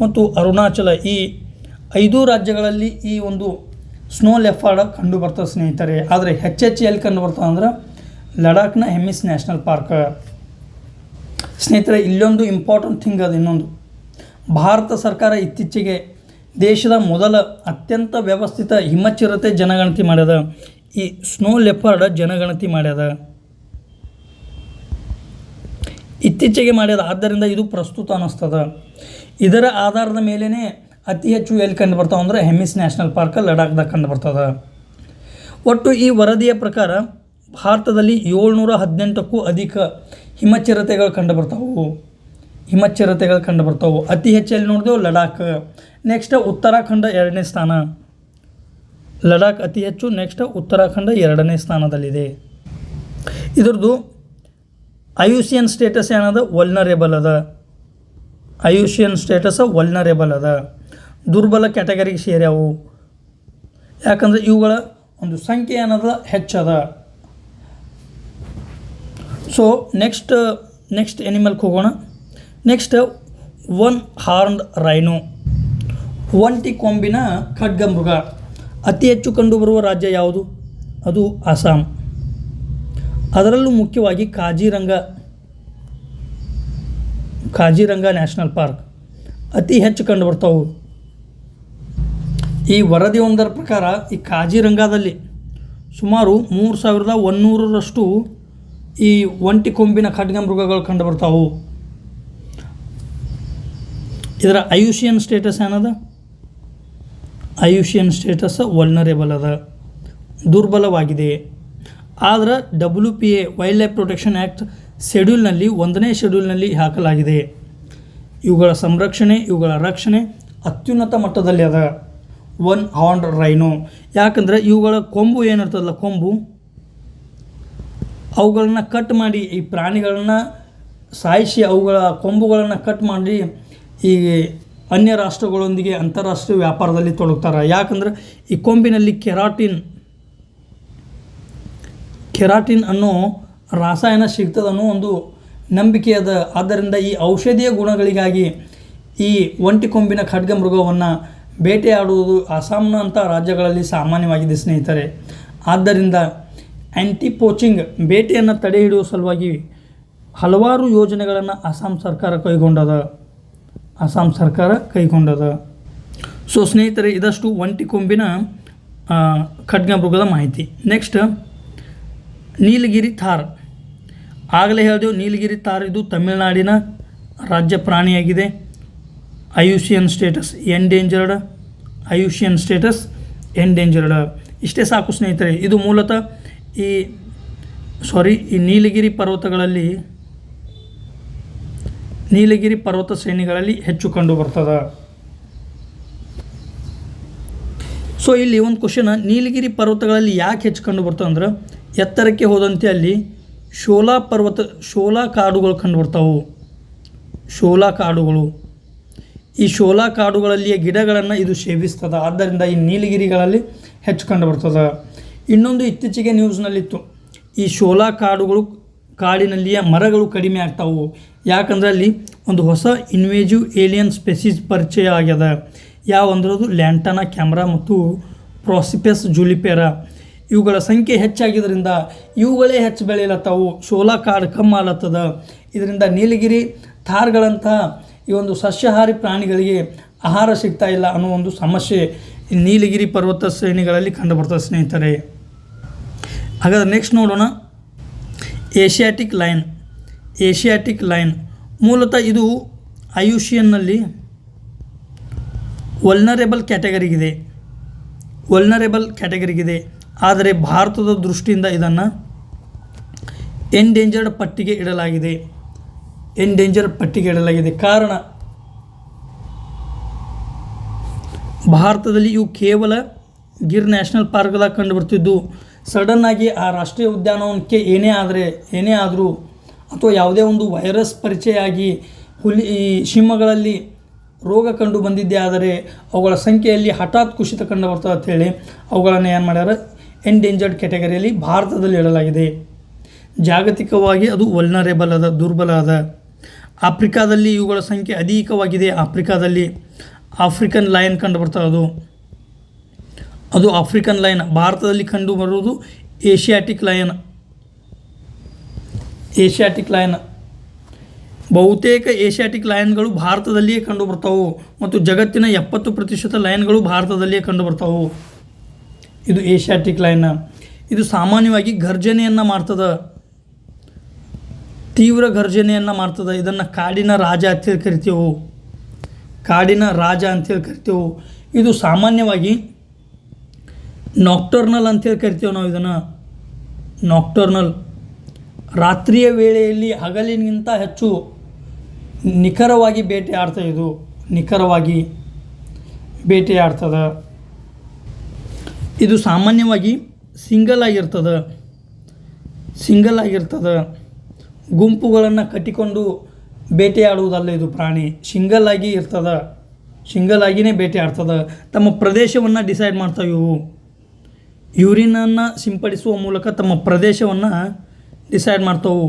ಮತ್ತು ಅರುಣಾಚಲ ಈ 5 ರಾಜ್ಯಗಳಲ್ಲಿ ಈ ಒಂದು ಸ್ನೋ ಲೆಪಾರ್ಡ್ ಕಂಡು ಬರ್ತದೆ ಸ್ನೇಹಿತರೆ. ಆದರೆ ಹೆಚ್ಚೆಚ್ಚು ಎಲ್ಲಿ ಕಂಡು ಬರ್ತದೆ ಅಂದ್ರೆ ಲಡಾಖ್ನ ಹೆಮಿಸ್ ನ್ಯಾಷನಲ್ ಪಾರ್ಕ್. ಸ್ನೇಹಿತರೆ, ಇಲ್ಲೊಂದು ಇಂಪಾರ್ಟೆಂಟ್ ಥಿಂಗ್ ಅದು. ಇನ್ನೊಂದು, ಭಾರತ ಸರ್ಕಾರ ಇತ್ತೀಚೆಗೆ ದೇಶದ ಮೊದಲ ಅತ್ಯಂತ ವ್ಯವಸ್ಥಿತ ಹಿಮಚಿರತೆ ಜನಗಣತಿ ಮಾಡ್ಯದ. ಈ ಸ್ನೋ ಲೆಪಾರ್ಡ್ ಜನಗಣತಿ ಮಾಡ್ಯದ, ಇತ್ತೀಚೆಗೆ ಮಾಡ್ಯದ. ಆದ್ದರಿಂದ ಇದು ಪ್ರಸ್ತುತ ಅನ್ನಿಸ್ತದೆ. ಇದರ ಆಧಾರದ ಮೇಲೇ ಅತಿ ಹೆಚ್ಚು ಎಲ್ಲಿ ಕಂಡು ಬರ್ತಾವೆ ಅಂದರೆ ಹೆಮಿಸ್ ನ್ಯಾಷನಲ್ ಪಾರ್ಕ್ ಲಡಾಖ್ದಾಗ ಕಂಡು ಬರ್ತದೆ. ಒಟ್ಟು ಈ ವರದಿಯ ಪ್ರಕಾರ ಭಾರತದಲ್ಲಿ 718ಕ್ಕೂ ಅಧಿಕ ಹಿಮಚಿರತೆಗಳು ಕಂಡು ಬರ್ತಾವೆ. ಅತಿ ಹೆಚ್ಚಲ್ಲಿ ನೋಡಿದೆವು ಲಡಾಖ್. ನೆಕ್ಸ್ಟ್ ಉತ್ತರಾಖಂಡ 2ನೇ ಸ್ಥಾನ. ಲಡಾಖ್ ಅತಿ ಹೆಚ್ಚು. ನೆಕ್ಸ್ಟ್ ಉತ್ತರಾಖಂಡ 2ನೇ ಸ್ಥಾನದಲ್ಲಿದೆ. ಇದ್ರದ್ದು ಐಯುಸಿಎನ್ ಸ್ಟೇಟಸ್ ಏನದ ವಲ್ನರೇಬಲ್ ಅದ. ದುರ್ಬಲ ಕ್ಯಾಟಗರಿಗೆ ಸೇರ್ಯಾವು. ಯಾಕಂದರೆ ಇವುಗಳ ಒಂದು ಸಂಖ್ಯೆ ಏನದ ಹೆಚ್ಚದ. ಸೊ ನೆಕ್ಸ್ಟ್ ಎನಿಮಲ್ಗೆ ಹೋಗೋಣ. ನೆಕ್ಸ್ಟ್ 1 ಹಾರ್ನ್ಡ್ ರೈನೋ, ಒಂಟಿ ಕೊಂಬಿನ ಖಡ್ಗಮೃಗ. ಅತಿ ಹೆಚ್ಚು ಕಂಡುಬರುವ ರಾಜ್ಯ ಯಾವುದು? ಅದು ಅಸ್ಸಾಂ. ಅದರಲ್ಲೂ ಮುಖ್ಯವಾಗಿ ಕಾಜಿರಂಗ ನ್ಯಾಷನಲ್ ಪಾರ್ಕ್ ಅತಿ ಹೆಚ್ಚು ಕಂಡುಬರ್ತಾವೆ. ಈ ವರದಿಯೊಂದರ ಪ್ರಕಾರ ಈ ಕಾಜಿರಂಗದಲ್ಲಿ ಸುಮಾರು 3100ರಷ್ಟು ಈ ಒಂಟಿ ಕೊಂಬಿನ ಖಡ್ಗಮೃಗಗಳು ಕಂಡುಬರ್ತಾವೆ. ಇದರ ಐಯುಸಿಎನ್ ಸ್ಟೇಟಸ್ ಏನದ? ಐಯುಸಿಎನ್ ಸ್ಟೇಟಸ್ ವಲ್ನರೇಬಲ್ ಅದ, ದುರ್ಬಲವಾಗಿದೆ. ಆದರೆ WPA wild life protection act ಶೆಡ್ಯೂಲ್ನಲ್ಲಿ 1ನೇ ಶೆಡ್ಯೂಲ್ನಲ್ಲಿ ಹಾಕಲಾಗಿದೆ. ಇವುಗಳ ಸಂರಕ್ಷಣೆ, ಇವುಗಳ ರಕ್ಷಣೆ ಅತ್ಯುನ್ನತ ಮಟ್ಟದಲ್ಲಿ ಅದ. 1 ಹಾರ್ನ್ಡ್ ರೈನೋ. ಯಾಕಂದರೆ ಇವುಗಳ ಕೊಂಬು ಏನಿರ್ತದಲ್ಲ, ಅವುಗಳನ್ನ ಕಟ್ ಮಾಡಿ, ಈ ಪ್ರಾಣಿಗಳನ್ನ ಸಾಯಿಸಿ ಅವುಗಳ ಕೊಂಬುಗಳನ್ನು ಕಟ್ ಮಾಡಿ ಈ ಅನ್ಯ ರಾಷ್ಟ್ರಗಳೊಂದಿಗೆ ಅಂತಾರಾಷ್ಟ್ರೀಯ ವ್ಯಾಪಾರದಲ್ಲಿ ತೊಡಗ್ತಾರೆ. ಯಾಕಂದರೆ ಈ ಕೊಂಬಿನಲ್ಲಿ ಕೆರಾಟಿನ್ ಅನ್ನೋ ರಾಸಾಯನ ಸಿಗ್ತದನ್ನೋ ಒಂದು ನಂಬಿಕೆ ಅದ. ಆದ್ದರಿಂದ ಈ ಔಷಧೀಯ ಗುಣಗಳಿಗಾಗಿ ಈ ಒಂಟಿ ಕೊಂಬಿನ ಖಡ್ಗಮೃಗವನ್ನು ಬೇಟೆಯಾಡುವುದು ಅಸ್ಸಾಂನ ಅಂಥ ರಾಜ್ಯಗಳಲ್ಲಿ ಸಾಮಾನ್ಯವಾಗಿದೆ ಸ್ನೇಹಿತರೆ. ಆದ್ದರಿಂದ ಆ್ಯಂಟಿ ಪೋಚಿಂಗ್ ಬೇಟೆಯನ್ನು ತಡೆ ಹಿಡಿಯುವ ಸಲುವಾಗಿ ಹಲವಾರು ಯೋಜನೆಗಳನ್ನು ಅಸ್ಸಾಂ ಸರ್ಕಾರ ಕೈಗೊಂಡದ. ಸೊ ಸ್ನೇಹಿತರೆ, ಇದಷ್ಟು ಒಂಟಿಕೊಂಬಿನ ಖಡ್ಗಮೃಗದ ಮಾಹಿತಿ. ನೆಕ್ಸ್ಟ್ ನೀಲಗಿರಿ ಥಾರ್. ಆಗಲೇ ಹೇಳಿದೆವು, ನೀಲಗಿರಿ ಥಾರ್ ಇದು ತಮಿಳುನಾಡಿನ ರಾಜ್ಯ ಪ್ರಾಣಿಯಾಗಿದೆ. IUCN status endangered. ಇಷ್ಟೇ ಸಾಕು ಸ್ನೇಹಿತರೆ. ಇದು ಮೂಲತಃ ಈ ನೀಲಗಿರಿ ಪರ್ವತ ಶ್ರೇಣಿಗಳಲ್ಲಿ ಹೆಚ್ಚು ಕಂಡು ಬರ್ತದೆ. ಸೊ ಇಲ್ಲಿ ಒಂದು ಕ್ವಶನ್, ನೀಲಗಿರಿ ಪರ್ವತಗಳಲ್ಲಿ ಯಾಕೆ ಹೆಚ್ಚು ಕಂಡು ಬರ್ತವೆ ಅಂದ್ರೆ, ಎತ್ತರಕ್ಕೆ ಹೋದಂತೆ ಅಲ್ಲಿ ಶೋಲಾ ಕಾಡುಗಳು ಕಂಡು ಬರ್ತಾವೆ. ಈ ಶೋಲಾ ಕಾಡುಗಳಲ್ಲಿಯ ಗಿಡಗಳನ್ನು ಇದು ಸೇವಿಸ್ತದೆ. ಆದ್ದರಿಂದ ಈ ನೀಲಗಿರಿಗಳಲ್ಲಿ ಹೆಚ್ಚು ಕಂಡು ಬರ್ತದೆ. ಇನ್ನೊಂದು ಇತ್ತೀಚೆಗೆ ನ್ಯೂಸ್ನಲ್ಲಿತ್ತು, ಈ ಶೋಲಾ ಕಾಡಿನಲ್ಲಿಯ ಮರಗಳು ಕಡಿಮೆ ಆಗ್ತಾವು. ಯಾಕಂದರೆ ಅಲ್ಲಿ ಒಂದು ಹೊಸ ಇನ್ವೇಜಿವ್ ಏಲಿಯನ್ ಸ್ಪೆಸೀಸ್ ಪರಿಚಯ ಆಗ್ಯದ. ಯಾವಂದ್ರೆ ಅದು ಲ್ಯಾಂಟಾನಾ ಕ್ಯಾಮ್ರಾ ಮತ್ತು ಪ್ರಾಸಿಪಸ್ ಜುಲಿಪೆರಾ. ಇವುಗಳ ಸಂಖ್ಯೆ ಹೆಚ್ಚಾಗಿದ್ದರಿಂದ ಇವುಗಳೇ ಹೆಚ್ಚು ಬೆಳೆಯಲತ್ತಾವು. ಶೋಲಾ ಕಾಡು ಕಮ್ಮಾಲತ್ತದ. ಇದರಿಂದ ನೀಲಗಿರಿ ಥಾರ್ಗಳಂತಹ ಈ ಒಂದು ಸಸ್ಯಾಹಾರಿ ಪ್ರಾಣಿಗಳಿಗೆ ಆಹಾರ ಸಿಗ್ತಾ ಇಲ್ಲ ಅನ್ನೋ ಒಂದು ಸಮಸ್ಯೆ ನೀಲಗಿರಿ ಪರ್ವತ ಶ್ರೇಣಿಗಳಲ್ಲಿ ಕಂಡುಬರ್ತದೆ ಸ್ನೇಹಿತರೆ. ಹಾಗಾದ್ರೆ ನೆಕ್ಸ್ಟ್ ನೋಡೋಣ, ಏಷ್ಯಾಟಿಕ್ ಲೈನ್. ಮೂಲತಃ ಇದು ಐಯುಸಿಎನ್ನಲ್ಲಿ ವಲ್ನರೇಬಲ್ ಕ್ಯಾಟಗರಿಗಿದೆ. ಆದರೆ ಭಾರತದ ದೃಷ್ಟಿಯಿಂದ ಇದನ್ನು ಎಂಡೇಂಜರ್ಡ್ ಪಟ್ಟಿಗೆ ಇಡಲಾಗಿದೆ. ಕಾರಣ, ಭಾರತದಲ್ಲಿ ಇವು ಕೇವಲ ಗಿರ್ ನ್ಯಾಷನಲ್ ಪಾರ್ಕ್ದಾಗ ಕಂಡುಬರ್ತಿದ್ದು. ಸಡನ್ನಾಗಿ ಆ ರಾಷ್ಟ್ರೀಯ ಉದ್ಯಾನವನಕ್ಕೆ ಏನೇ ಆದರೂ ಅಥವಾ ಯಾವುದೇ ಒಂದು ವೈರಸ್ ಪರಿಚಯ ಆಗಿ ಸಿಂಹಗಳಲ್ಲಿ ರೋಗ ಕಂಡು ಬಂದಿದ್ದೇ ಆದರೆ ಅವುಗಳ ಸಂಖ್ಯೆಯಲ್ಲಿ ಹಠಾತ್ ಕುಸಿತ ಕಂಡು ಬರ್ತದೆ ಅಂಥೇಳಿ ಅವುಗಳನ್ನು ಏನು ಮಾಡ್ಯಾರ, ಎಂಡೇಂಜರ್ಡ್ ಕ್ಯಾಟಗರಿಯಲ್ಲಿ ಭಾರತದಲ್ಲಿ ಇಡಲಾಗಿದೆ. ಜಾಗತಿಕವಾಗಿ ಅದು ವಲ್ನರೇಬಲ್ ದುರ್ಬಲ ಅದ. ಆಫ್ರಿಕಾದಲ್ಲಿ ಇವುಗಳ ಸಂಖ್ಯೆ ಅಧಿಕವಾಗಿದೆ. ಆಫ್ರಿಕನ್ ಲಯನ್ ಕಂಡು ಬರ್ತದೆ. ಅದು ಆಫ್ರಿಕನ್ ಲಯನ್. ಭಾರತದಲ್ಲಿ ಕಂಡು ಬರುವುದು ಏಷ್ಯಾಟಿಕ್ ಲಯನ್. ಬಹುತೇಕ ಏಷ್ಯಾಟಿಕ್ ಲಯನ್ಗಳು ಭಾರತದಲ್ಲಿಯೇ ಕಂಡು ಬರ್ತಾವೆ ಮತ್ತು ಜಗತ್ತಿನ 70% ಲಯನ್ಗಳು ಭಾರತದಲ್ಲಿಯೇ ಕಂಡು ಬರ್ತಾವೆ. ಇದು ಏಷ್ಯಾಟಿಕ್ ಲಯನ್. ಇದು ಸಾಮಾನ್ಯವಾಗಿ ತೀವ್ರ ಗರ್ಜನೆಯನ್ನು ಮಾಡ್ತದೆ. ಇದನ್ನು ಕಾಡಿನ ರಾಜ ಅಂತೇಳಿ ಕರಿತೇವೆ. ಇದು ಸಾಮಾನ್ಯವಾಗಿ ನಾಕ್ಟರ್ನಲ್ ಅಂತೇಳಿ ಕರಿತೇವೆ ನಾವು ಇದನ್ನು. ರಾತ್ರಿಯ ವೇಳೆಯಲ್ಲಿ ಹಗಲಿಗಿಂತ ಹೆಚ್ಚು ನಿಖರವಾಗಿ ಬೇಟೆಯಾಡ್ತದೆ. ಇದು ಸಾಮಾನ್ಯವಾಗಿ ಸಿಂಗಲ್ ಆಗಿರ್ತದೆ. ಗುಂಪುಗಳನ್ನು ಕಟ್ಟಿಕೊಂಡು ಬೇಟೆಯಾಡುವುದಲ್ಲ ಇದು ಪ್ರಾಣಿ. ಸಿಂಗಲ್ ಆಗಿನೇ ಬೇಟೆಯಾಡ್ತದೆ. ತಮ್ಮ ಪ್ರದೇಶವನ್ನು ಡಿಸೈಡ್ ಮಾಡ್ತಾವೆ ಇವು. ಯೂರಿನನ್ನು ಸಿಂಪಡಿಸುವ ಮೂಲಕ ತಮ್ಮ ಪ್ರದೇಶವನ್ನು ಡಿಸೈಡ್ ಮಾಡ್ತಾವೆ.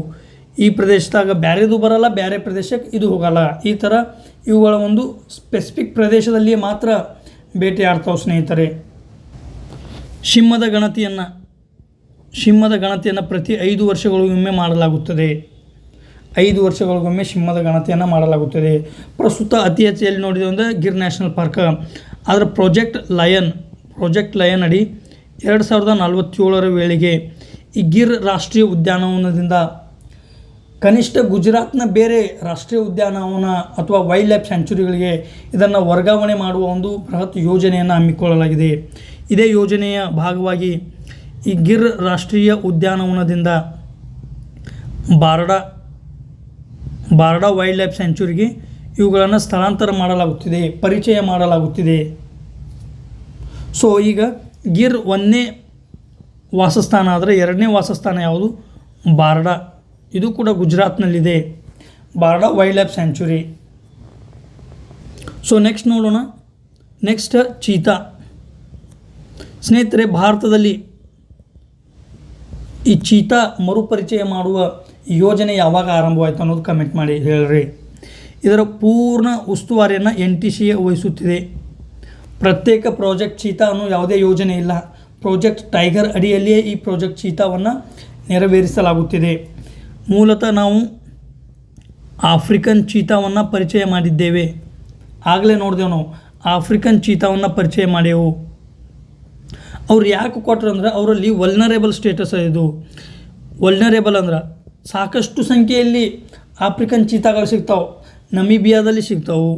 ಈ ಪ್ರದೇಶದಾಗ ಬೇರೆದು ಬರಲ್ಲ, ಬೇರೆ ಪ್ರದೇಶಕ್ಕೆ ಇದು ಹೋಗಲ್ಲ. ಈ ಥರ ಇವುಗಳ ಒಂದು ಸ್ಪೆಸಿಫಿಕ್ ಪ್ರದೇಶದಲ್ಲಿ ಮಾತ್ರ ಬೇಟೆಯಾಡ್ತಾವೆ ಸ್ನೇಹಿತರೆ. ಸಿಂಹದ ಗಣತಿಯನ್ನು ಪ್ರತಿ 5 ವರ್ಷಗಳಿಗೊಮ್ಮೆ ಮಾಡಲಾಗುತ್ತದೆ. 5 ವರ್ಷಗಳಿಗೊಮ್ಮೆ ಸಿಂಹದ ಗಣತಿಯನ್ನು ಮಾಡಲಾಗುತ್ತದೆ. ಪ್ರಸ್ತುತ ಅತಿ ಹೆಚ್ಚು ಎಲ್ಲಿ ನೋಡಿದೆ ಅಂದರೆ ಗಿರ್ ನ್ಯಾಷನಲ್ ಪಾರ್ಕ್. ಆದರೆ ಪ್ರಾಜೆಕ್ಟ್ ಲಯನ್ ಅಡಿ 2047 ವೇಳೆಗೆ ಈ ಗಿರ್ ರಾಷ್ಟ್ರೀಯ ಉದ್ಯಾನವನದಿಂದ ಕನಿಷ್ಠ ಗುಜರಾತ್ನ ಬೇರೆ ರಾಷ್ಟ್ರೀಯ ಉದ್ಯಾನವನ ಅಥವಾ ವೈಲ್ಡ್ ಲೈಫ್ ಸ್ಯಾಂಚುರಿಗಳಿಗೆ ಇದನ್ನು ವರ್ಗಾವಣೆ ಮಾಡುವ ಒಂದು ಬೃಹತ್ ಯೋಜನೆಯನ್ನು ಹಮ್ಮಿಕೊಳ್ಳಲಾಗಿದೆ. ಇದೇ ಯೋಜನೆಯ ಭಾಗವಾಗಿ ಈ ಗಿರ್ ರಾಷ್ಟ್ರೀಯ ಉದ್ಯಾನವನದಿಂದ ಬಾರ್ಡಾ ವೈಲ್ಡ್ ಲೈಫ್ ಸ್ಯಾಂಚುರಿಗೆ ಇವುಗಳನ್ನು ಸ್ಥಳಾಂತರ ಮಾಡಲಾಗುತ್ತಿದೆ, ಪರಿಚಯ ಮಾಡಲಾಗುತ್ತಿದೆ. ಸೊ ಈಗ ಗಿರ್ 1ನೇ ವಾಸಸ್ಥಾನ ಆದರೆ 2ನೇ ವಾಸಸ್ಥಾನ ಯಾವುದು? ಬಾರ್ಡಾ. ಇದು ಕೂಡ ಗುಜರಾತ್ನಲ್ಲಿದೆ, Barda wild life sanctuary. So next ನೋಡೋಣ. ಚೀತಾ. ಸ್ನೇಹಿತರೆ, ಭಾರತದಲ್ಲಿ ಈ ಚೀತಾ ಮರುಪರಿಚಯ ಮಾಡುವ ಯೋಜನೆ ಯಾವಾಗ ಆರಂಭವಾಯಿತು ಅನ್ನೋದು ಕಮೆಂಟ್ ಮಾಡಿ ಹೇಳ್ರಿ. ಇದರ ಪೂರ್ಣ ಉಸ್ತುವಾರಿಯನ್ನು NTCA ವಹಿಸುತ್ತಿದೆ. ಪ್ರತ್ಯೇಕ ಪ್ರಾಜೆಕ್ಟ್ ಚೀತಾ ಅನ್ನೋ ಯಾವುದೇ ಯೋಜನೆ ಇಲ್ಲ. ಪ್ರಾಜೆಕ್ಟ್ ಟೈಗರ್ ಅಡಿಯಲ್ಲಿಯೇ ಈ ಪ್ರಾಜೆಕ್ಟ್ ಚೀತಾವನ್ನು ನೆರವೇರಿಸಲಾಗುತ್ತಿದೆ. ಮೂಲತಃ ನಾವು ಆಫ್ರಿಕನ್ ಚೀತಾವನ್ನು ಪರಿಚಯ ಮಾಡಿದ್ದೇವೆ. ಆಗಲೇ ನೋಡಿದೆವು ನಾವು, ಆಫ್ರಿಕನ್ ಚೀತಾವನ್ನು ಪರಿಚಯ ಮಾಡ್ಯೆವು. ಅವ್ರು ಯಾಕೆ ಕೊಟ್ಟರು ಅಂದ್ರೆ ಅವರಲ್ಲಿ ವಲ್ನರೇಬಲ್ ಸ್ಟೇಟಸ್ ಇದು. ವಲ್ನರೇಬಲ್ ಅಂದ್ರೆ ಸಾಕಷ್ಟು ಸಂಖ್ಯೆಯಲ್ಲಿ ಆಫ್ರಿಕನ್ ಚೀತಾಗಳು ಸಿಗ್ತಾವೆ. ನಮೀಬಿಯಾದಲ್ಲಿ ಸಿಗ್ತಾವೆ,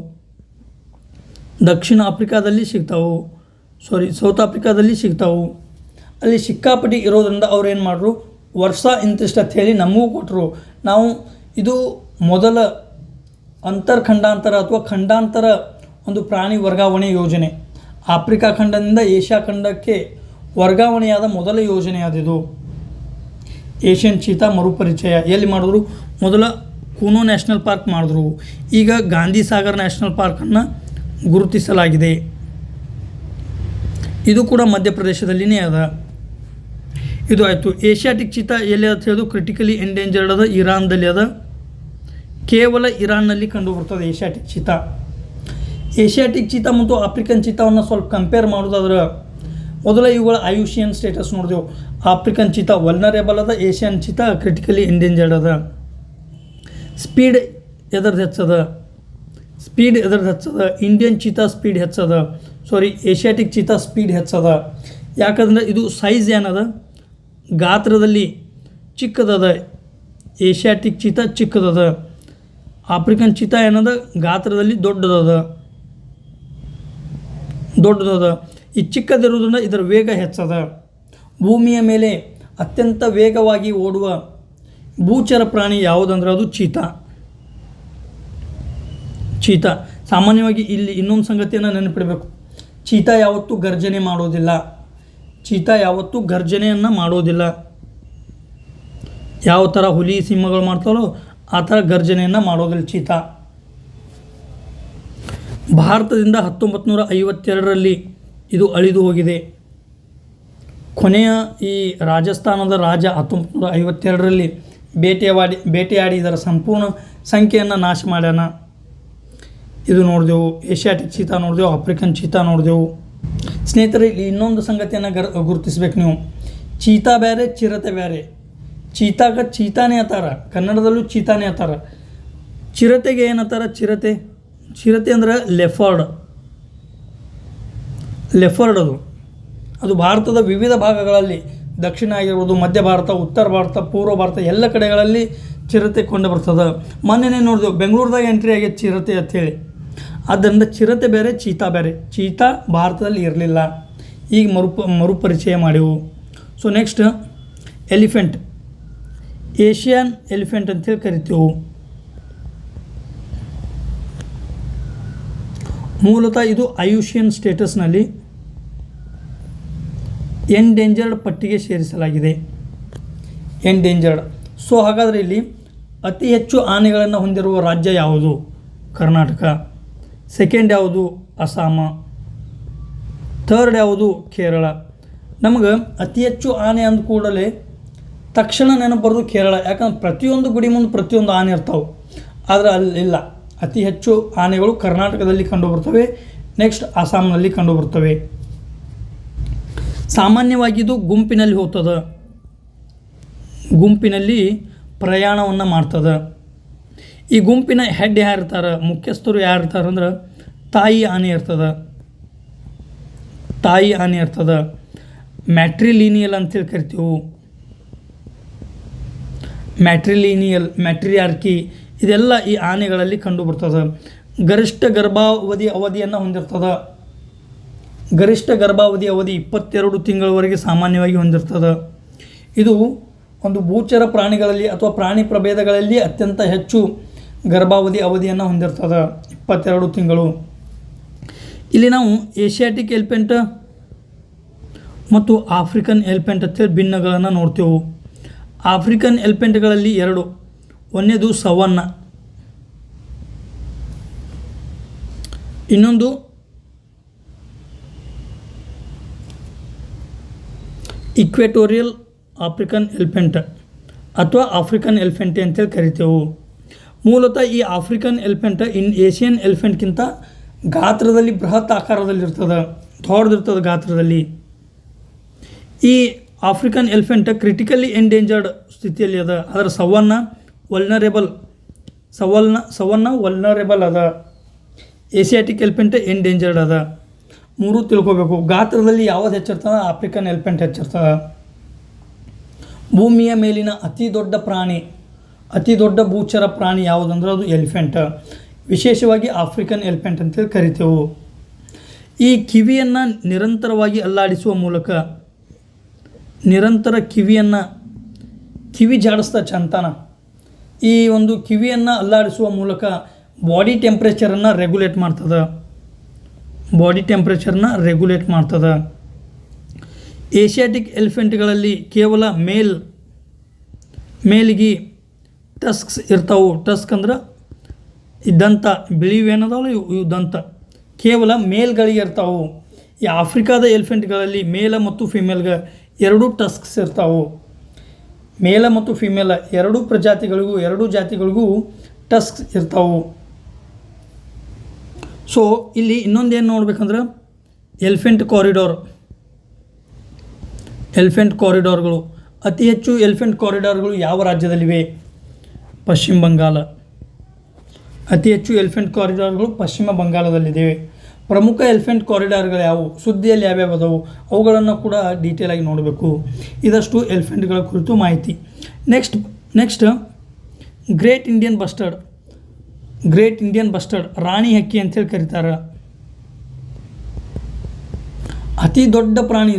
ದಕ್ಷಿಣ ಆಫ್ರಿಕಾದಲ್ಲಿ ಸಿಗ್ತಾವೆ, ಸೌತ್ ಆಫ್ರಿಕಾದಲ್ಲಿ ಸಿಗ್ತಾವೆ. ಅಲ್ಲಿ ಸಿಕ್ಕಾಪಟ್ಟಿ ಇರೋದ್ರಿಂದ ಅವ್ರು ಏನು ಮಾಡ್ರು, ವರ್ಷ ಇಂತಿಷ್ಟು ಅಂತ ಹೇಳಿ ನಮಗೂ ಕೊಟ್ಟರು. ನಾವು ಇದು ಮೊದಲ ಅಂತರ್ಖಂಡಾಂತರ ಅಥವಾ ಖಂಡಾಂತರ ಒಂದು ಪ್ರಾಣಿ ವರ್ಗಾವಣೆ ಯೋಜನೆ. ಆಫ್ರಿಕಾ ಖಂಡದಿಂದ ಏಷ್ಯಾ ಖಂಡಕ್ಕೆ ವರ್ಗಾವಣೆಯಾದ ಮೊದಲ ಯೋಜನೆ ಆದಿದು. ಏಷ್ಯನ್ ಚೀತಾ ಮರುಪರಿಚಯ ಎಲ್ಲಿ ಮಾಡಿದ್ರು? ಮೊದಲ ಕೂನೋ ನ್ಯಾಷನಲ್ ಪಾರ್ಕ್ ಮಾಡಿದ್ರು. ಈಗ ಗಾಂಧಿ ಸಾಗರ್ ನ್ಯಾಷನಲ್ ಪಾರ್ಕನ್ನು ಗುರುತಿಸಲಾಗಿದೆ. ಇದು ಕೂಡ ಮಧ್ಯಪ್ರದೇಶದಲ್ಲಿನೇ ಅದ. ಇದು ಆಯಿತು. ಏಷ್ಯಾಟಿಕ್ ಚೀತಾ ಎಲ್ಲಿ ಅಂತ ಹೇಳೋದು ಕ್ರಿಟಿಕಲಿ ಎಂಡೇಂಜರ್ಡ್ ಅದ, ಇರಾನ್ದಲ್ಲಿ ಅದ. ಕೇವಲ ಇರಾನ್ನಲ್ಲಿ ಕಂಡುಬರ್ತದೆ ಏಷ್ಯಾಟಿಕ್ ಚೀತಾ. ಏಷ್ಯಾಟಿಕ್ ಚೀತಾ ಮತ್ತು ಆಫ್ರಿಕನ್ ಚೀತಾವನ್ನು ಸ್ವಲ್ಪ ಕಂಪೇರ್ ಮಾಡೋದಾದ್ರೆ ಮೊದಲ ಇವುಗಳ ಐಯುಸಿಎನ್ ಸ್ಟೇಟಸ್ ನೋಡಿದೆವು. ಆಫ್ರಿಕನ್ ಚೀತಾ ವಲ್ನರೇಬಲ್ ಅದ, ಏಷ್ಯನ್ ಚೀತಾ ಕ್ರಿಟಿಕಲಿ ಎಂಡೇಂಜರ್ಡ್ ಅದ. ಸ್ಪೀಡ್ ಎದರ್ದು ಹೆಚ್ಚದ? ಇಂಡಿಯನ್ ಚೀತಾ ಸ್ಪೀಡ್ ಹೆಚ್ಚದ, ಏಷ್ಯಾಟಿಕ್ ಚೀತಾ ಸ್ಪೀಡ್ ಹೆಚ್ಚದ. ಯಾಕಂದ್ರೆ ಇದು ಸೈಜ್ ಏನದ, ಗಾತ್ರದಲ್ಲಿ ಚಿಕ್ಕದದ. ಏಷ್ಯಾಟಿಕ್ ಚೀತಾ ಚಿಕ್ಕದದ, ಆಫ್ರಿಕನ್ ಚೀತಾ ಏನದ ಗಾತ್ರದಲ್ಲಿ ದೊಡ್ಡದದ. ಈ ಚಿಕ್ಕದಿರೋದ್ರಿಂದ ಇದರ ವೇಗ ಹೆಚ್ಚದ. ಭೂಮಿಯ ಮೇಲೆ ಅತ್ಯಂತ ವೇಗವಾಗಿ ಓಡುವ ಭೂಚರ ಪ್ರಾಣಿ ಯಾವುದಂದ್ರೆ ಅದು ಚೀತಾ. ಸಾಮಾನ್ಯವಾಗಿ ಇಲ್ಲಿ ಇನ್ನೊಂದು ಸಂಗತಿಯನ್ನು ನೆನಪಿಡಬೇಕು. ಚೀತಾ ಯಾವತ್ತೂ ಗರ್ಜನೆಯನ್ನು ಮಾಡೋದಿಲ್ಲ. ಯಾವ ಥರ ಹುಲಿ ಸಿಂಹಗಳು ಮಾಡ್ತಾರೋ ಆ ಥರ ಗರ್ಜನೆಯನ್ನು ಮಾಡೋದಿಲ್ಲ ಚೀತಾ. ಭಾರತದಿಂದ 1952ರಲ್ಲಿ ಇದು ಅಳಿದು ಹೋಗಿದೆ. ಕೊನೆಯ ಈ ರಾಜಸ್ಥಾನದ ರಾಜ 1952ರಲ್ಲಿ ಬೇಟೆಯಾಡಿ ಇದರ ಸಂಪೂರ್ಣ ಸಂಖ್ಯೆಯನ್ನು ನಾಶ ಮಾಡ್ಯಾನ. ಇದು ನೋಡಿದೆವು. ಏಷ್ಯಾಟಿಕ್ ಚೀತಾ ನೋಡಿದೆವು, ಆಫ್ರಿಕನ್ ಚೀತಾ ನೋಡಿದೆವು. ಸ್ನೇಹಿತರೆ, ಇಲ್ಲಿ ಇನ್ನೊಂದು ಸಂಗತಿಯನ್ನು ಗುರುತಿಸ್ಬೇಕು ನೀವು. ಚೀತಾ ಬೇರೆ, ಚಿರತೆ ಬೇರೆ. ಚೀತಾನೇ ಅತ್ತಾರ, ಕನ್ನಡದಲ್ಲೂ ಚೀತಾನೇ ಅತ್ತಾರ. ಚಿರತೆಗೆ ಏನತ್ತಾರ? ಚಿರತೆ ಅಂದ್ರೆ ಲೆಫರ್ಡ್ ಅದು ಭಾರತದ ವಿವಿಧ ಭಾಗಗಳಲ್ಲಿ, ದಕ್ಷಿಣ ಆಗಿರ್ಬೋದು, ಮಧ್ಯ ಭಾರತ, ಉತ್ತರ ಭಾರತ, ಪೂರ್ವ ಭಾರತ ಎಲ್ಲ ಕಡೆಗಳಲ್ಲಿ ಚಿರತೆ ಕೊಂಡು ಬರ್ತದೆ. ಮೊನ್ನೆನೇ ನೋಡಿದೆವು, ಬೆಂಗಳೂರದಾಗ ಎಂಟ್ರಿ ಆಗೈತೆ ಚಿರತೆ ಅಂಥೇಳಿ. ಆದ್ದರಿಂದ ಚಿರತೆ ಬೇರೆ, ಚೀತಾ ಬೇರೆ. ಚೀತಾ ಭಾರತದಲ್ಲಿ ಇರಲಿಲ್ಲ, ಈಗ ಮರುಪರಿಚಯ ಮಾಡಿವು. So next elephant, Asian elephant ಅಂತೇಳಿ ಕರಿತೀವಿ. ಮೂಲತಃ ಇದು ಐಯುಸಿಎನ್ ಸ್ಟೇಟಸ್ನಲ್ಲಿ ಎಂಡೇಂಜರ್ಡ್ ಪಟ್ಟಿಗೆ ಸೇರಿಸಲಾಗಿದೆ. ಎಂಡೇಂಜರ್ಡ್. ಸೊ ಹಾಗಾದರೆ ಇಲ್ಲಿ ಅತಿ ಹೆಚ್ಚು ಆನೆಗಳನ್ನು ಹೊಂದಿರುವ ರಾಜ್ಯ ಯಾವುದು? ಕರ್ನಾಟಕ. ಸೆಕೆಂಡ್ ಯಾವುದು? ಅಸ್ಸಾಮ. ಥರ್ಡ್ ಯಾವುದು? ಕೇರಳ. ನಮಗೆ ಅತಿ ಹೆಚ್ಚು ಆನೆ ಅಂದ ಕೂಡಲೇ ತಕ್ಷಣ ನೆನಪು ಬರೋದು ಕೇರಳ. ಯಾಕಂದ್ರೆ ಪ್ರತಿಯೊಂದು ಗುಡಿ ಮುಂದೆ ಪ್ರತಿಯೊಂದು ಆನೆ ಇರ್ತಾವೆ. ಆದರೆ ಅಲ್ಲಿಲ್ಲ. ಅತಿ ಹೆಚ್ಚು ಆನೆಗಳು ಕರ್ನಾಟಕದಲ್ಲಿ ಕಂಡುಬರ್ತವೆ. ನೆಕ್ಸ್ಟ್ ಅಸ್ಸಾಂನಲ್ಲಿ ಕಂಡುಬರ್ತವೆ. ಸಾಮಾನ್ಯವಾಗಿ ಇದು ಗುಂಪಿನಲ್ಲಿ ಹೋಗ್ತದೆ, ಗುಂಪಿನಲ್ಲಿ ಪ್ರಯಾಣವನ್ನು ಮಾಡ್ತದೆ. ಈ ಗುಂಪಿನ ಹೆಡ್ ಯಾರಿರ್ತಾರೆ, ಮುಖ್ಯಸ್ಥರು ಯಾರಿರ್ತಾರೆ ಅಂದ್ರೆ ತಾಯಿ ಆನೆ ಇರ್ತದೆ. ಮ್ಯಾಟ್ರಿಲೀನಿಯಲ್ ಅಂತೇಳಿ ಕರಿತೀವಿ. ಮ್ಯಾಟ್ರಿಯಾರ್ಕಿ ಇದೆಲ್ಲ ಈ ಆನೆಗಳಲ್ಲಿ ಕಂಡುಬರ್ತದೆ. ಗರಿಷ್ಠ ಗರ್ಭಾವಧಿ ಅವಧಿಯನ್ನು ಹೊಂದಿರ್ತದೆ. ಗರಿಷ್ಠ ಗರ್ಭಾವಧಿ ಅವಧಿ 22 ತಿಂಗಳವರೆಗೆ ಸಾಮಾನ್ಯವಾಗಿ ಹೊಂದಿರ್ತದೆ. ಇದು ಒಂದು ಭೂಚರ ಪ್ರಾಣಿಗಳಲ್ಲಿ ಅಥವಾ ಪ್ರಾಣಿ ಪ್ರಭೇದಗಳಲ್ಲಿ ಅತ್ಯಂತ ಹೆಚ್ಚು ಗರ್ಭಾವಧಿ ಅವಧಿಯನ್ನು ಹೊಂದಿರ್ತದೆ, 22 ತಿಂಗಳು. ಇಲ್ಲಿ ನಾವು ಏಷ್ಯಾಟಿಕ್ ಎಲಿಫೆಂಟ್ ಮತ್ತು ಆಫ್ರಿಕನ್ ಎಲಿಫೆಂಟ್ ಅಂತೇಳಿ ಭಿನ್ನಗಳನ್ನು ನೋಡ್ತೇವೆ. ಆಫ್ರಿಕನ್ ಎಲಿಫೆಂಟ್ಗಳಲ್ಲಿ ಎರಡು. ಒಂದನೇದು ಸವನ್ನ, ಇನ್ನೊಂದು ಇಕ್ವೆಟೋರಿಯಲ್ ಆಫ್ರಿಕನ್ ಎಲಿಫೆಂಟ್ ಅಥವಾ ಆಫ್ರಿಕನ್ ಎಲಿಫೆಂಟ್ ಅಂತೇಳಿ ಕರಿತೇವೆ. ಮೂಲತಃ ಈ ಆಫ್ರಿಕನ್ ಎಲಿಫೆಂಟ್ ಏಷ್ಯನ್ ಎಲಿಫೆಂಟ್ಗಿಂತ ಗಾತ್ರದಲ್ಲಿ ಬೃಹತ್ ಆಕಾರದಲ್ಲಿರ್ತದೆ, ದೊಡ್ಡದಿರ್ತದೆ ಗಾತ್ರದಲ್ಲಿ. ಈ ಆಫ್ರಿಕನ್ ಎಲಿಫೆಂಟ್ ಕ್ರಿಟಿಕಲಿ ಎಂಡೇಂಜರ್ಡ್ ಸ್ಥಿತಿಯಲ್ಲಿ ಅದ. ಅದರ ಸವನ್ನ ವಲ್ನರೇಬಲ್ ಸವನ್ನ ವಲ್ನರೇಬಲ್ ಅದ. ಏಸಿಯಾಟಿಕ್ ಎಲಿಫೆಂಟ್ ಎಂಡೇಂಜರ್ಡ್ ಅದ. 3 ತಿಳ್ಕೊಬೇಕು. ಗಾತ್ರದಲ್ಲಿ ಯಾವ್ದು ಹೆಚ್ಚಿರ್ತದೆ? ಆಫ್ರಿಕನ್ ಎಲಿಫೆಂಟ್ ಹೆಚ್ಚಿರ್ತದೆ. ಭೂಮಿಯ ಮೇಲಿನ ಅತಿ ದೊಡ್ಡ ಭೂಚರ ಪ್ರಾಣಿ ಯಾವುದಂದ್ರೆ ಅದು ಎಲಿಫೆಂಟ್. ವಿಶೇಷವಾಗಿ ಆಫ್ರಿಕನ್ ಎಲಿಫೆಂಟ್ ಅಂತೇಳಿ ಕರಿತೇವೆ. ಈ ಕಿವಿಯನ್ನು ನಿರಂತರವಾಗಿ ಅಲ್ಲಾಡಿಸುವ ಮೂಲಕ ಕಿವಿ ಜಾಡಿಸ್ತಾ ಚಂತನ ಈ ಒಂದು ಕಿವಿಯನ್ನು ಅಲ್ಲಾಡಿಸುವ ಮೂಲಕ ಬಾಡಿ ಟೆಂಪ್ರೇಚರನ್ನು ರೆಗ್ಯುಲೇಟ್ ಮಾಡ್ತದೆ. ಏಷ್ಯಾಟಿಕ್ ಎಲಿಫೆಂಟ್ಗಳಲ್ಲಿ ಕೇವಲ ಮೇಲಿಗೆ ಟಸ್ಕ್ಸ್ ಇರ್ತಾವೆ. ಟಸ್ಕ್ ಅಂದ್ರೆ ಈ ದಂತ ಬಿಳಿವೇನದಾವಲ್ಲ ಇವು ದಂತ ಕೇವಲ ಮೇಲ್ಗಳಿಗೆ ಇರ್ತಾವೆ. ಈ ಆಫ್ರಿಕಾದ ಎಲಿಫೆಂಟ್ಗಳಲ್ಲಿ ಮೇಲ ಮತ್ತು ಫಿಮೇಲ್ಗೆ 2 ಟಸ್ಕ್ಸ್ ಇರ್ತಾವೆ. ಮೇಲ ಮತ್ತು ಫಿಮೇಲ 2 ಜಾತಿಗಳಿಗೂ ಟಸ್ಕ್ಸ್ ಇರ್ತಾವೆ. ಸೊ ಇಲ್ಲಿ ಇನ್ನೊಂದೇನು ನೋಡ್ಬೇಕಂದ್ರೆ ಎಲಿಫೆಂಟ್ ಕಾರಿಡಾರ್ಗಳು ಅತಿ ಹೆಚ್ಚು ಎಲಿಫೆಂಟ್ ಕಾರಿಡಾರ್ಗಳು ಯಾವ ರಾಜ್ಯದಲ್ಲಿವೆ? ಪಶ್ಚಿಮ ಬಂಗಾಳ. ಅತಿ ಹೆಚ್ಚು ಎಲಿಫೆಂಟ್ ಕಾರಿಡಾರ್ಗಳು ಪಶ್ಚಿಮ ಬಂಗಾಳದಲ್ಲಿವೆ. ಪ್ರಮುಖ ಎಲಿಫೆಂಟ್ ಕಾರಿಡಾರ್ಗಳು ಯಾವುವು? ಸುದ್ದಿಯಲ್ಲಿ ಯಾವ್ಯಾವ ಅದಾವು ಅವುಗಳನ್ನು ಕೂಡ ಡೀಟೇಲಾಗಿ ನೋಡಬೇಕು. ಇದಷ್ಟು ಎಲಿಫೆಂಟ್ಗಳ ಕುರಿತು ಮಾಹಿತಿ. ನೆಕ್ಸ್ಟ್ ಗ್ರೇಟ್ ಇಂಡಿಯನ್ ಬಸ್ಟರ್ಡ್ ರಾಣಿ ಹಕ್ಕಿ ಅಂತೇಳಿ ಕರೀತಾರೆ. ಅತಿ ದೊಡ್ಡ ಪ್ರಾಣಿ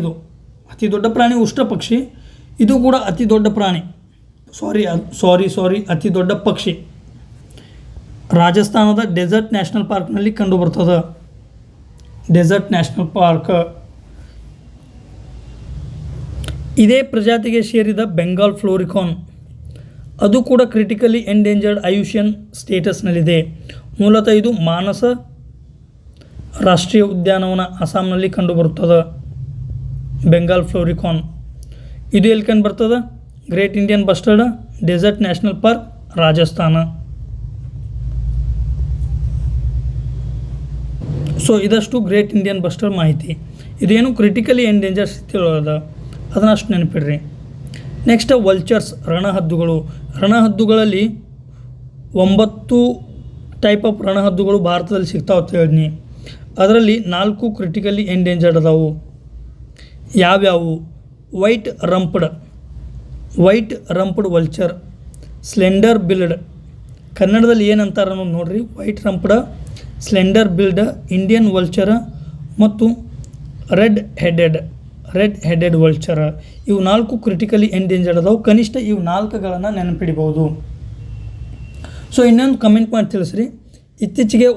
ಉಷ್ಟ್ರ ಪಕ್ಷಿ. ಇದು ಕೂಡ ಅತಿ ದೊಡ್ಡ ಪ್ರಾಣಿ. ಅತಿ ದೊಡ್ಡ ಪಕ್ಷಿ ರಾಜಸ್ಥಾನದ ಡೆಸರ್ಟ್ ನ್ಯಾಷನಲ್ ಪಾರ್ಕ್ನಲ್ಲಿ ಕಂಡುಬರ್ತದೆ. Desert national park. ಇದೇ ಪ್ರಜಾತಿಗೆ ಸೇರಿದ ಬೆಂಗಾಲ್ ಫ್ಲೋರಿಕಾನ್ ಅದು ಕೂಡ ಕ್ರಿಟಿಕಲಿ ಎಂಡೇಂಜರ್ಡ್ ಐಯುಷಿಯನ್ ಸ್ಟೇಟಸ್ನಲ್ಲಿದೆ. ಮೂಲತಃ ಇದು ಮಾನಸ ರಾಷ್ಟ್ರೀಯ ಉದ್ಯಾನವನ ಅಸ್ಸಾಂನಲ್ಲಿ ಕಂಡುಬರುತ್ತದೆ. ಬೆಂಗಾಲ್ ಫ್ಲೋರಿಕಾನ್ ಇದು ಎಲ್ಲಿ ಕಂಡು ಬರ್ತದೆ? Great Indian bustard desert national park Rajasthan. So ಇದಷ್ಟು ಗ್ರೇಟ್ ಇಂಡಿಯನ್ ಬಸ್ಟರ್ಡ್ ಮಾಹಿತಿ. ಇದೇನು ಕ್ರಿಟಿಕಲಿ ಎಂಡೇಂಜರ್ ಸ್ಥಿತಿಯೊಳಗದ ಅದನ್ನು ಅಷ್ಟು ನೆನಪಿಡ್ರಿ. ನೆಕ್ಸ್ಟ್ ವಲ್ಚರ್ಸ್ ರಣಹದ್ದುಗಳಲ್ಲಿ 9 ಟೈಪ್ ಆಫ್ ರಣಹದ್ದುಗಳು ಭಾರತದಲ್ಲಿ ಸಿಗ್ತಾವೆ ಅಂತ ಹೇಳಿದ್ನಿ. ಅದರಲ್ಲಿ 4 ಕ್ರಿಟಿಕಲಿ ಎಂಡೇಂಜರ್ಡ್ ಅದಾವು. ಯಾವ್ಯಾವು? White rumped vulture, slender billed. ಕನ್ನಡದಲ್ಲಿ ಏನಂತಾರೆ ನೋಡ್ರಿ. White rumped, slender billed, Indian vulture ಮತ್ತು ರೆಡ್ ಹೆಡೆಡ್ ವಲ್ಚರ್. ಇವು 4 ಕ್ರಿಟಿಕಲಿ ಎಂಡೇಂಜರ್ಡ್ ಅದಾವು. ಕನಿಷ್ಠ ಇವು 4ಗಳನ್ನು ನೆನಪಿಡಬಹುದು. ಸೊ ಇನ್ನೊಂದು ಕಮೆಂಟ್ ಮಾಡಿ ತಿಳಿಸ್ರಿ. ಇತ್ತೀಚೆಗೆ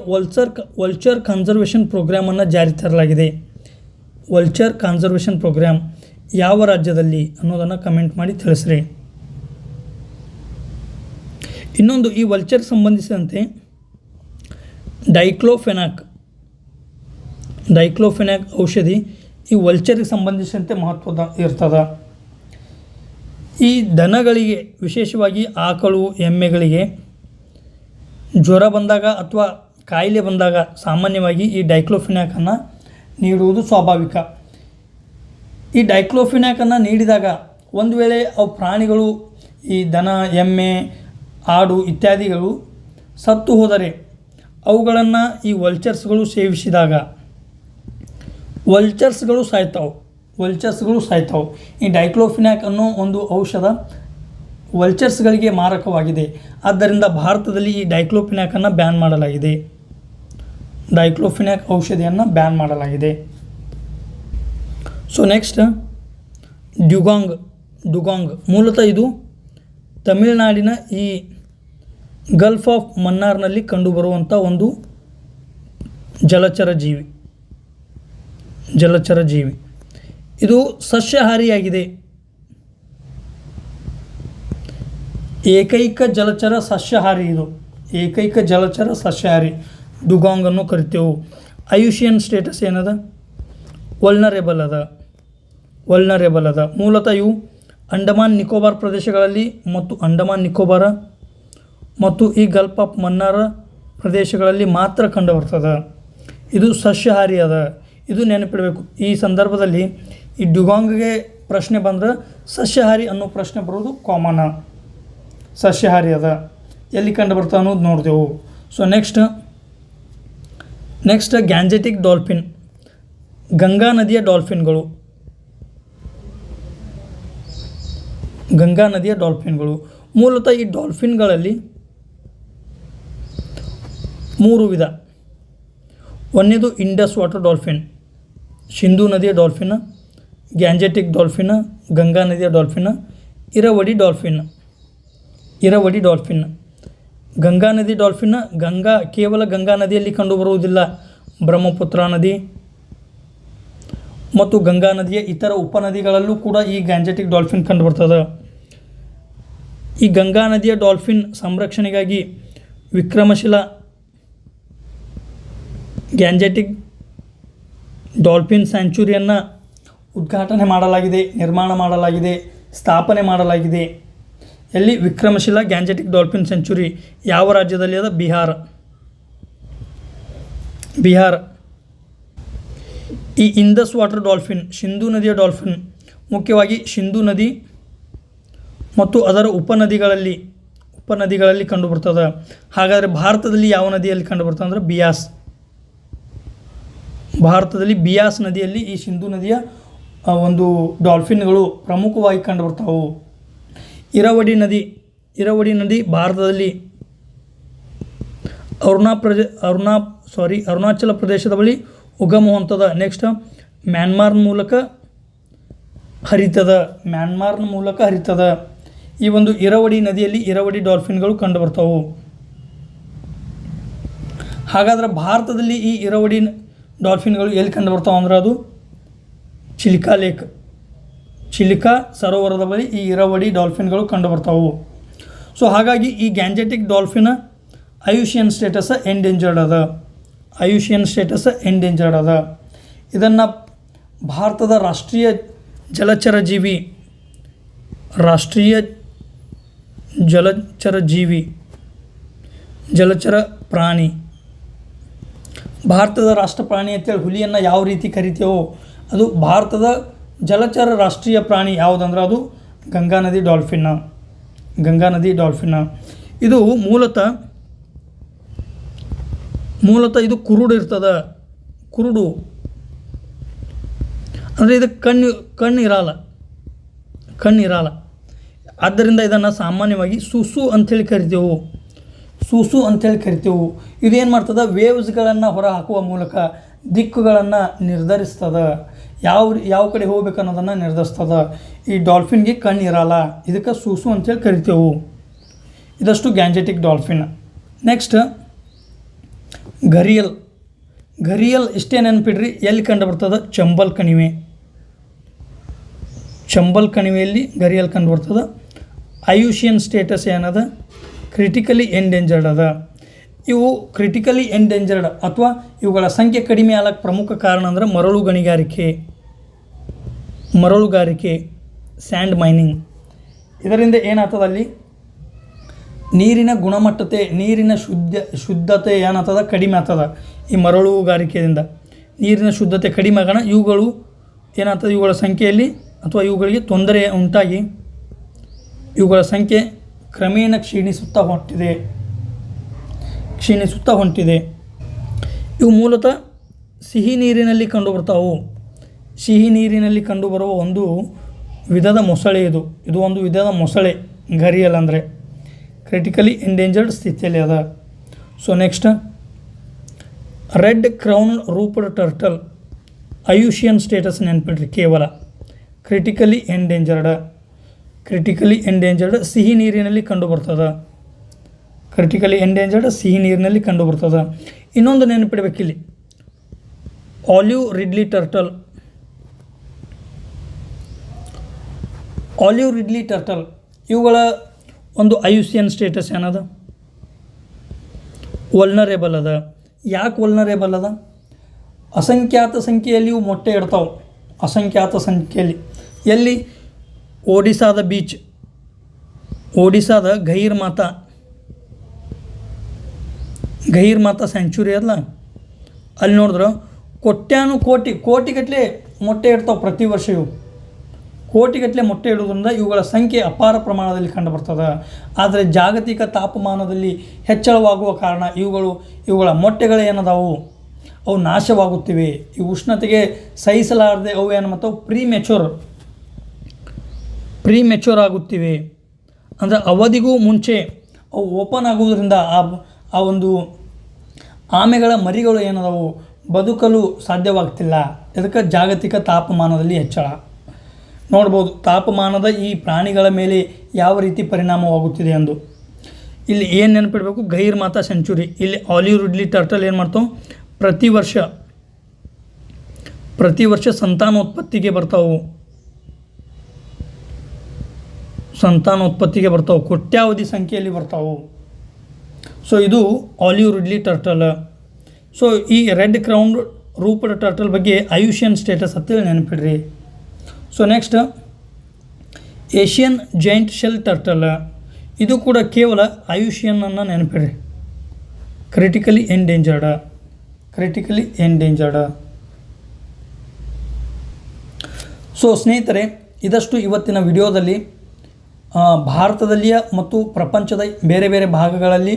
ವಲ್ಚರ್ ಕನ್ಸರ್ವೇಷನ್ ಪ್ರೋಗ್ರಾಮನ್ನು ಜಾರಿ ತರಲಾಗಿದೆ. ವಲ್ಚರ್ ಕನ್ಸರ್ವೇಷನ್ ಪ್ರೋಗ್ರಾಮ್ ಯಾವ ರಾಜ್ಯದಲ್ಲಿ ಅನ್ನೋದನ್ನು ಕಮೆಂಟ್ ಮಾಡಿ ತಿಳಿಸ್ರಿ. ಇನ್ನೊಂದು ಈ ವಲ್ಚರ್ ಸಂಬಂಧಿಸಿದಂತೆ ಡೈಕ್ಲೋಫೆನಾಕ್ ಔಷಧಿ ಈ ವಲ್ಚರ್ಗೆ ಸಂಬಂಧಿಸಿದಂತೆ ಮಹತ್ವದ ಇರ್ತದೆ. ಈ ದನಗಳಿಗೆ ವಿಶೇಷವಾಗಿ ಆಕಳು ಎಮ್ಮೆಗಳಿಗೆ ಜ್ವರ ಬಂದಾಗ ಅಥವಾ ಕಾಯಿಲೆ ಬಂದಾಗ ಸಾಮಾನ್ಯವಾಗಿ ಈ ಡೈಕ್ಲೋಫೆನಾಕನ್ನು ನೀಡುವುದು ಸ್ವಾಭಾವಿಕ. ಈ ಡೈಕ್ಲೋಫೆನಾಕನ್ನು ನೀಡಿದಾಗ ಒಂದು ವೇಳೆ ಅವು ಪ್ರಾಣಿಗಳು ಈ ದನ ಎಮ್ಮೆ ಆಡು ಇತ್ಯಾದಿಗಳು ಸತ್ತು ಹೋದರೆ ಅವುಗಳನ್ನು ಈ ವಲ್ಚರ್ಸ್ಗಳು ಸೇವಿಸಿದಾಗ ವಲ್ಚರ್ಸ್ಗಳು ಸಾಯ್ತಾವೆ. ಈ ಡೈಕ್ಲೋಫೆನಾಕ್ ಅನ್ನೋ ಒಂದು ಔಷಧ ವಲ್ಚರ್ಸ್ಗಳಿಗೆ ಮಾರಕವಾಗಿದೆ. ಆದ್ದರಿಂದ ಭಾರತದಲ್ಲಿ ಈ ಡೈಕ್ಲೋಫೆನಾಕನ್ನು ಬ್ಯಾನ್ ಮಾಡಲಾಗಿದೆ. ಡೈಕ್ಲೋಫೆನಾಕ್ ಔಷಧಿಯನ್ನು ಬ್ಯಾನ್ ಮಾಡಲಾಗಿದೆ. ಸೊ ನೆಕ್ಸ್ಟ್ ಡುಗಾಂಗ್ ಮೂಲತಃ ಇದು ತಮಿಳುನಾಡಿನ ಈ ಗಲ್ಫ್ ಆಫ್ ಮನ್ನಾರ್ನಲ್ಲಿ ಕಂಡುಬರುವಂಥ ಒಂದು ಜಲಚರ ಜೀವಿ. ಇದು ಸಸ್ಯಾಹಾರಿಯಾಗಿದೆ. ಏಕೈಕ ಜಲಚರ ಸಸ್ಯಾಹಾರಿ ಡುಗಾಂಗ್ ಅನ್ನು ಕರಿತೇವೆ. ಐಯುಷಿಯನ್ ಸ್ಟೇಟಸ್ ಏನದ? ವಲ್ನರೇಬಲ್ ಅದ. ಮೂಲತಃ ಇವು ಅಂಡಮಾನ್ ನಿಕೋಬಾರ್ ಪ್ರದೇಶಗಳಲ್ಲಿ ಮತ್ತು ಈ ಗಲ್ಫ್ ಆಫ್ ಮನ್ನಾರ್ ಪ್ರದೇಶಗಳಲ್ಲಿ ಮಾತ್ರ ಕಂಡುಬರ್ತದೆ. ಇದು ಸಸ್ಯಾಹಾರಿ ಅದ. ಇದು ನೆನಪಿಡಬೇಕು. ಈ ಸಂದರ್ಭದಲ್ಲಿ ಈ ಡುಗಾಂಗ್ಗೆ ಪ್ರಶ್ನೆ ಬಂದರೆ ಸಸ್ಯಾಹಾರಿ ಅನ್ನೋ ಪ್ರಶ್ನೆ ಬರೋದು ಕಾಮನ್. ಸಸ್ಯಾಹಾರಿ ಅದ. ಎಲ್ಲಿ ಕಂಡು ಬರ್ತಾವೆ ಅನ್ನೋದು ನೋಡಿದೆವು. So next Gangetic dolphin, Ganga ನದಿಯ ಡಾಲ್ಫಿನ್ಗಳು. ಗಂಗಾ ನದಿಯ ಡಾಲ್ಫಿನ್ಗಳು ಮೂಲತಃ ಈ ಡಾಲ್ಫಿನ್ಗಳಲ್ಲಿ 3 ವಿಧ. ಒಂದನೇದು ಇಂಡಸ್ ವಾಟರ್ ಡಾಲ್ಫಿನ್, ಸಿಂಧೂ ನದಿಯ ಡಾಲ್ಫಿನ್, ಗ್ಯಾಂಜೆಟಿಕ್ ಡಾಲ್ಫಿನ್, ಗಂಗಾ ನದಿಯ ಡಾಲ್ಫಿನ್, ಇರವಡಿ ಡಾಲ್ಫಿನ್. ಗಂಗಾ ನದಿ ಡಾಲ್ಫಿನ್ ಕೇವಲ ಗಂಗಾ ನದಿಯಲ್ಲಿ ಕಂಡುಬರುವುದಿಲ್ಲ, ಬ್ರಹ್ಮಪುತ್ರ ನದಿ ಮತ್ತು ಗಂಗಾ ನದಿಯ ಇತರ ಉಪನದಿಗಳಲ್ಲೂ ಕೂಡ ಈ ಗ್ಯಾಂಜೆಟಿಕ್ ಡಾಲ್ಫಿನ್ ಕಂಡುಬರ್ತದೆ. ಈ ಗಂಗಾ ನದಿಯ ಡಾಲ್ಫಿನ್ ಸಂರಕ್ಷಣೆಗಾಗಿ ವಿಕ್ರಮಶಿಲಾ ಗ್ಯಾಂಜೆಟಿಕ್ ಡಾಲ್ಫಿನ್ ಸ್ಯಾಂಚುರಿಯನ್ನು ಉದ್ಘಾಟನೆ ಮಾಡಲಾಗಿದೆ, ನಿರ್ಮಾಣ ಮಾಡಲಾಗಿದೆ, ಸ್ಥಾಪನೆ ಮಾಡಲಾಗಿದೆ. ಎಲ್ಲಿ? ವಿಕ್ರಮಶಿಲಾ ಗ್ಯಾಂಜೆಟಿಕ್ ಡಾಲ್ಫಿನ್ ಸೆಂಚುರಿ ಯಾವ ರಾಜ್ಯದಲ್ಲಿ ಅದ? ಬಿಹಾರ. ಈ ಇಂಡಸ್ ವಾಟರ್ ಡಾಲ್ಫಿನ್, ಸಿಂಧೂ ನದಿಯ ಡಾಲ್ಫಿನ್ ಮುಖ್ಯವಾಗಿ ಸಿಂಧೂ ನದಿ ಮತ್ತು ಅದರ ಉಪನದಿಗಳಲ್ಲಿ ಕಂಡುಬರ್ತದೆ. ಹಾಗಾದರೆ ಭಾರತದಲ್ಲಿ ಯಾವ ನದಿಯಲ್ಲಿ ಕಂಡುಬರ್ತದೆ ಅಂದರೆ ಬಿಯಾಸ್. ಭಾರತದಲ್ಲಿ ಬಿಯಾಸ್ ನದಿಯಲ್ಲಿ ಈ ಸಿಂಧೂ ನದಿಯ ಒಂದು ಡಾಲ್ಫಿನ್ಗಳು ಪ್ರಮುಖವಾಗಿ ಕಂಡುಬರ್ತಾವೆ. ಇರವಡಿ ನದಿ ಭಾರತದಲ್ಲಿ ಅರುಣಾಚಲ ಪ್ರದೇಶದ ಬಳಿ ಉಗಮ ಹೊಂದದ. ನೆಕ್ಸ್ಟ್ ಮ್ಯಾನ್ಮಾರ್ನ ಮೂಲಕ ಹರಿತದ. ಈ ಒಂದು ಇರವಡಿ ನದಿಯಲ್ಲಿ ಇರವಡಿ ಡಾಲ್ಫಿನ್ಗಳು ಕಂಡುಬರ್ತಾವೆ. ಹಾಗಾದರೆ ಭಾರತದಲ್ಲಿ ಈ ಇರವಡಿ ಡಾಲ್ಫಿನ್ಗಳು ಎಲ್ಲಿ ಕಂಡುಬರ್ತಾವೆ ಅಂದ್ರೆ ಅದು ಚಿಲಿಕಾ ಸರೋವರದ ಬಳಿ ಈ ಇರವಡಿ ಡಾಲ್ಫಿನ್ಗಳು ಕಂಡುಬರ್ತಾವೆ. ಸೊ ಹಾಗಾಗಿ ಈ Gangetic dolphin IUCN status endangered ಅದ. ಇದನ್ನು ಭಾರತದ ರಾಷ್ಟ್ರೀಯ ಜಲಚರ ಪ್ರಾಣಿ. ಭಾರತದ ರಾಷ್ಟ್ರ ಪ್ರಾಣಿ ಅಂತೇಳಿ ಹುಲಿಯನ್ನು ಯಾವ ರೀತಿ ಕರಿತೇವೋ ಅದು ಭಾರತದ ಜಲಚರ ರಾಷ್ಟ್ರೀಯ ಪ್ರಾಣಿ ಯಾವುದಂದ್ರೆ ಅದು ಗಂಗಾ ನದಿ ಡಾಲ್ಫಿನ್. ಇದು ಮೂಲತಃ ಇದು ಕುರುಡು ಅಂದರೆ ಇದು ಕಣ್ಣಿರಲ್ಲ. ಆದ್ದರಿಂದ ಇದನ್ನು ಸಾಮಾನ್ಯವಾಗಿ ಸೂಸು ಅಂಥೇಳಿ ಕರಿತೇವೆ. ಇದೇನು ಮಾಡ್ತದೆ? ವೇವ್ಸ್ಗಳನ್ನು ಹೊರಹಾಕುವ ಮೂಲಕ ದಿಕ್ಕುಗಳನ್ನು ನಿರ್ಧರಿಸ್ತದೆ, ಯಾವ ಕಡೆ ಹೋಗ್ಬೇಕು ಅನ್ನೋದನ್ನು ನಿರ್ಧರಿಸ್ತದೆ. ಈ ಡಾಲ್ಫಿನ್ಗೆ ಕಣ್ಣಿರಲ್ಲ, ಇದಕ್ಕೆ ಸೂಸು ಅಂತೇಳಿ ಕರಿತೇವೆ. ಇದಷ್ಟು ಗ್ಯಾಂಜೆಟಿಕ್ ಡಾಲ್ಫಿನ್. ನೆಕ್ಸ್ಟ್ ಘರಿಯಲ್ ಇಷ್ಟೇ ನೆನಪಿಡ್ರಿ, ಎಲ್ಲಿ ಕಂಡು ಬರ್ತದೆ? ಚಂಬಲ್ ಕಣಿವೆಯಲ್ಲಿ ಘರಿಯಲ್ ಕಂಡು ಬರ್ತದೆ. ಐಯುಸಿಎನ್ ಸ್ಟೇಟಸ್ ಏನದ? ಕ್ರಿಟಿಕಲಿ ಎಂಡೇಂಜರ್ಡ್ ಅದ. ಇವು ಕ್ರಿಟಿಕಲಿ ಎಂಡೇಂಜರ್ಡ್ ಅಥವಾ ಇವುಗಳ ಸಂಖ್ಯೆ ಕಡಿಮೆ ಆಗಕ್ಕೆ ಪ್ರಮುಖ ಕಾರಣ ಅಂದರೆ ಮರಳುಗಾರಿಕೆ, ಸ್ಯಾಂಡ್ ಮೈನಿಂಗ್. ಇದರಿಂದ ಏನಾಗ್ತದೆ? ಅಲ್ಲಿ ನೀರಿನ ಗುಣಮಟ್ಟತೆ, ನೀರಿನ ಶುದ್ಧತೆ ಏನಾಗ್ತದೆ? ಕಡಿಮೆ ಆಗ್ತದೆ. ಈ ಮರಳುಗಾರಿಕೆಯಿಂದ ನೀರಿನ ಶುದ್ಧತೆ ಕಡಿಮೆ ಆಗೋಣ ಇವುಗಳು ಏನಾಗ್ತದೆ? ಇವುಗಳ ಸಂಖ್ಯೆಯಲ್ಲಿ ಅಥವಾ ಇವುಗಳಿಗೆ ತೊಂದರೆ ಉಂಟಾಗಿ ಇವುಗಳ ಸಂಖ್ಯೆ ಕ್ರಮೇಣ ಕ್ಷೀಣಿಸುತ್ತಾ ಹೊಂಟಿದೆ. ಇವು ಮೂಲತಃ ಸಿಹಿ ನೀರಿನಲ್ಲಿ ಕಂಡುಬರುವ ಒಂದು ವಿಧದ ಮೊಸಳೆ. ಇದು ಒಂದು ವಿಧದ ಮೊಸಳೆ. ಘರಿಯಲ್ ಅಂದರೆ ಕ್ರಿಟಿಕಲಿ ಎಂಡೇಂಜರ್ಡ್ ಸ್ಥಿತಿಯಲ್ಲಿ ಅದ. So next red crown roofed turtle IUCN status ನೆನಪಿಡ್ರಿ. ಕೇವಲ ಕ್ರಿಟಿಕಲಿ ಎಂಡೇಂಜರ್ಡ್ ಸಿಹಿ ನೀರಿನಲ್ಲಿ ಕಂಡುಬರ್ತದೆ. ಇನ್ನೊಂದು ನೆನಪಿಡಬೇಕಿಲ್ಲಿ, ಆಲಿವ್ ರಿಡ್ಲಿ ಟರ್ಟಲ್ ಇವುಗಳ ಒಂದು ಐಯುಸಿಎನ್ ಸ್ಟೇಟಸ್ ಏನದ? ವಲ್ನರೇಬಲ್ ಅದ. ಯಾಕೆ ವಲ್ನರೇಬಲ್ ಅದ? ಅಸಂಖ್ಯಾತ ಸಂಖ್ಯೆಯಲ್ಲಿ ಇವು ಮೊಟ್ಟೆ ಇಡ್ತಾವೆ. ಎಲ್ಲಿ? ಒಡಿಸ್ಸಾದ ಗಹೀರ್ ಮಾತಾ ಸ್ಯಾಂಚುರಿ ಅಲ್ಲ, ಅಲ್ಲಿ ನೋಡಿದ್ರೆ ಕೋಟಿಗಟ್ಟಲೆ ಮೊಟ್ಟೆ ಇಡ್ತಾವೆ ಪ್ರತಿ ವರ್ಷ. ಇವು ಕೋಟಿಗಟ್ಟಲೆ ಮೊಟ್ಟೆ ಇಡುವುದರಿಂದ ಇವುಗಳ ಸಂಖ್ಯೆ ಅಪಾರ ಪ್ರಮಾಣದಲ್ಲಿ ಕಂಡುಬರ್ತದೆ. ಆದರೆ ಜಾಗತಿಕ ತಾಪಮಾನದಲ್ಲಿ ಹೆಚ್ಚಳವಾಗುವ ಕಾರಣ ಇವುಗಳ ಮೊಟ್ಟೆಗಳು ಏನದಾವು ಅವು ನಾಶವಾಗುತ್ತಿವೆ. ಈ ಉಷ್ಣತೆಗೆ ಸಹಿಸಲಾರದೆ ಅವು ಏನು ಮಾಡ್ತಾವೆ ಪ್ರೀಮೆಚೂರ್ ಆಗುತ್ತಿವೆ. ಅಂದರೆ ಅವಧಿಗೂ ಮುಂಚೆ ಅವು ಓಪನ್ ಆಗುವುದರಿಂದ ಆ ಒಂದು ಆಮೆಗಳ ಮರಿಗಳು ಏನದಾವು ಬದುಕಲು ಸಾಧ್ಯವಾಗ್ತಿಲ್ಲ. ಇದಕ್ಕೆ ಜಾಗತಿಕ ತಾಪಮಾನದಲ್ಲಿ ಹೆಚ್ಚಳ. ನೋಡ್ಬೋದು ತಾಪಮಾನದ ಈ ಪ್ರಾಣಿಗಳ ಮೇಲೆ ಯಾವ ರೀತಿ ಪರಿಣಾಮವಾಗುತ್ತಿದೆ ಎಂದು. ಇಲ್ಲಿ ಏನು ನೆನಪಿಡಬೇಕು, ಗೈರ್ ಮಾತಾ ಸೆಂಚುರಿ. ಇಲ್ಲಿ ಆಲಿವ್ ರಿಡ್ಲಿ ಟರ್ಟಲ್ ಏನು ಮಾಡ್ತಾವೆ, ಪ್ರತಿ ವರ್ಷ ಸಂತಾನೋತ್ಪತ್ತಿಗೆ ಬರ್ತಾವೆ. ಕೋಟ್ಯಾವಧಿ ಸಂಖ್ಯೆಯಲ್ಲಿ ಬರ್ತಾವೆ. ಸೊ ಇದು ಆಲಿವ್ ರಿಡ್ಲಿ ಟರ್ಟಲ್. ಸೊ ಈ ರೆಡ್ ಕ್ರೌಂಡ್ ರೂಪದ ಟರ್ಟಲ್ ಬಗ್ಗೆ ಐಯುಷಿಯನ್ ಸ್ಟೇಟಸ್ ಅಂತೇಳಿ ನೆನಪಿಡ್ರಿ. So next Asian giant shell turtle. ಇದು ಕೂಡ ಕೇವಲ ಐಯುಷಿಯನನ್ನು ನೆನಪಿಡ್ರಿ. Critically endangered. ಸೊ ಸ್ನೇಹಿತರೆ, ಇದಷ್ಟು ಇವತ್ತಿನ ವಿಡಿಯೋದಲ್ಲಿ ಭಾರತದಲ್ಲಿಯ ಮತ್ತು ಪ್ರಪಂಚದ ಬೇರೆ ಬೇರೆ ಭಾಗಗಳಲ್ಲಿ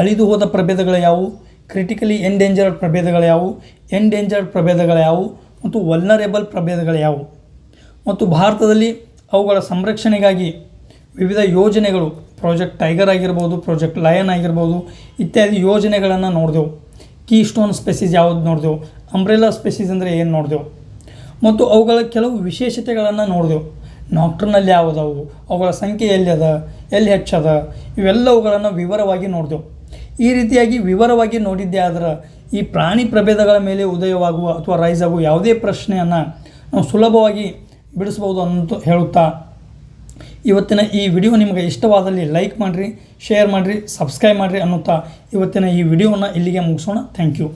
ಅಳಿದು ಹೋದ ಪ್ರಭೇದಗಳು ಯಾವುವು, ಕ್ರಿಟಿಕಲಿ ಎಂಡೇಂಜರ್ಡ್ ಪ್ರಭೇದಗಳು ಯಾವುವು, ಎಂಡೇಂಜರ್ಡ್ ಪ್ರಭೇದಗಳು ಯಾವುವು ಮತ್ತು ವಲ್ನರೇಬಲ್ ಪ್ರಭೇದಗಳು ಯಾವುವು, ಮತ್ತು ಭಾರತದಲ್ಲಿ ಅವುಗಳ ಸಂರಕ್ಷಣೆಗಾಗಿ ವಿವಿಧ ಯೋಜನೆಗಳು, ಪ್ರಾಜೆಕ್ಟ್ ಟೈಗರ್ ಆಗಿರ್ಬೋದು, ಪ್ರಾಜೆಕ್ಟ್ ಲಯನ್ ಆಗಿರ್ಬೋದು ಇತ್ಯಾದಿ ಯೋಜನೆಗಳನ್ನು ನೋಡಿದೆವು. ಕೀ ಸ್ಟೋನ್ ಸ್ಪೆಸಿಸ್ ಯಾವುದು ನೋಡಿದೆವು, ಅಂಬ್ರೆಲಾ ಸ್ಪೆಸಿಸ್ ಅಂದರೆ ಏನು ನೋಡಿದೆವು, ಮತ್ತು ಅವುಗಳ ಕೆಲವು ವಿಶೇಷತೆಗಳನ್ನು ನೋಡಿದೆವು. ನಾಕ್ಟರ್ನಲ್ಲಿ ಯಾವುದವು, ಅವುಗಳ ಸಂಖ್ಯೆ ಎಲ್ಲಿ ಹೆಚ್ಚದ, ಇವೆಲ್ಲವುಗಳನ್ನು ವಿವರವಾಗಿ ನೋಡಿದೆವು. ಈ ರೀತಿಯಾಗಿ ವಿವರವಾಗಿ ನೋಡಿದ್ದೇ ಆದ್ರೆ ಈ ಪ್ರಾಣಿ ಪ್ರಭೇದಗಳ ಮೇಲೆ ಉದಯವಾಗುವ ಅಥವಾ ರೈಸ್ ಆಗುವ ಯಾವುದೇ ಪ್ರಶ್ನೆಯನ್ನು ನಾವು ಸುಲಭವಾಗಿ ಬಿಡಿಸ್ಬೋದು ಅಂತ ಹೇಳುತ್ತಾ, ಇವತ್ತಿನ ಈ ವಿಡಿಯೋ ನಿಮಗೆ ಇಷ್ಟವಾದಲ್ಲಿ ಲೈಕ್ ಮಾಡಿರಿ, ಶೇರ್ ಮಾಡಿರಿ, ಸಬ್ಸ್ಕ್ರೈಬ್ ಮಾಡಿರಿ ಅನ್ನುತ್ತಾ ಇವತ್ತಿನ ಈ ವಿಡಿಯೋನ ಇಲ್ಲಿಗೆ ಮುಗಿಸೋಣ. Thank you.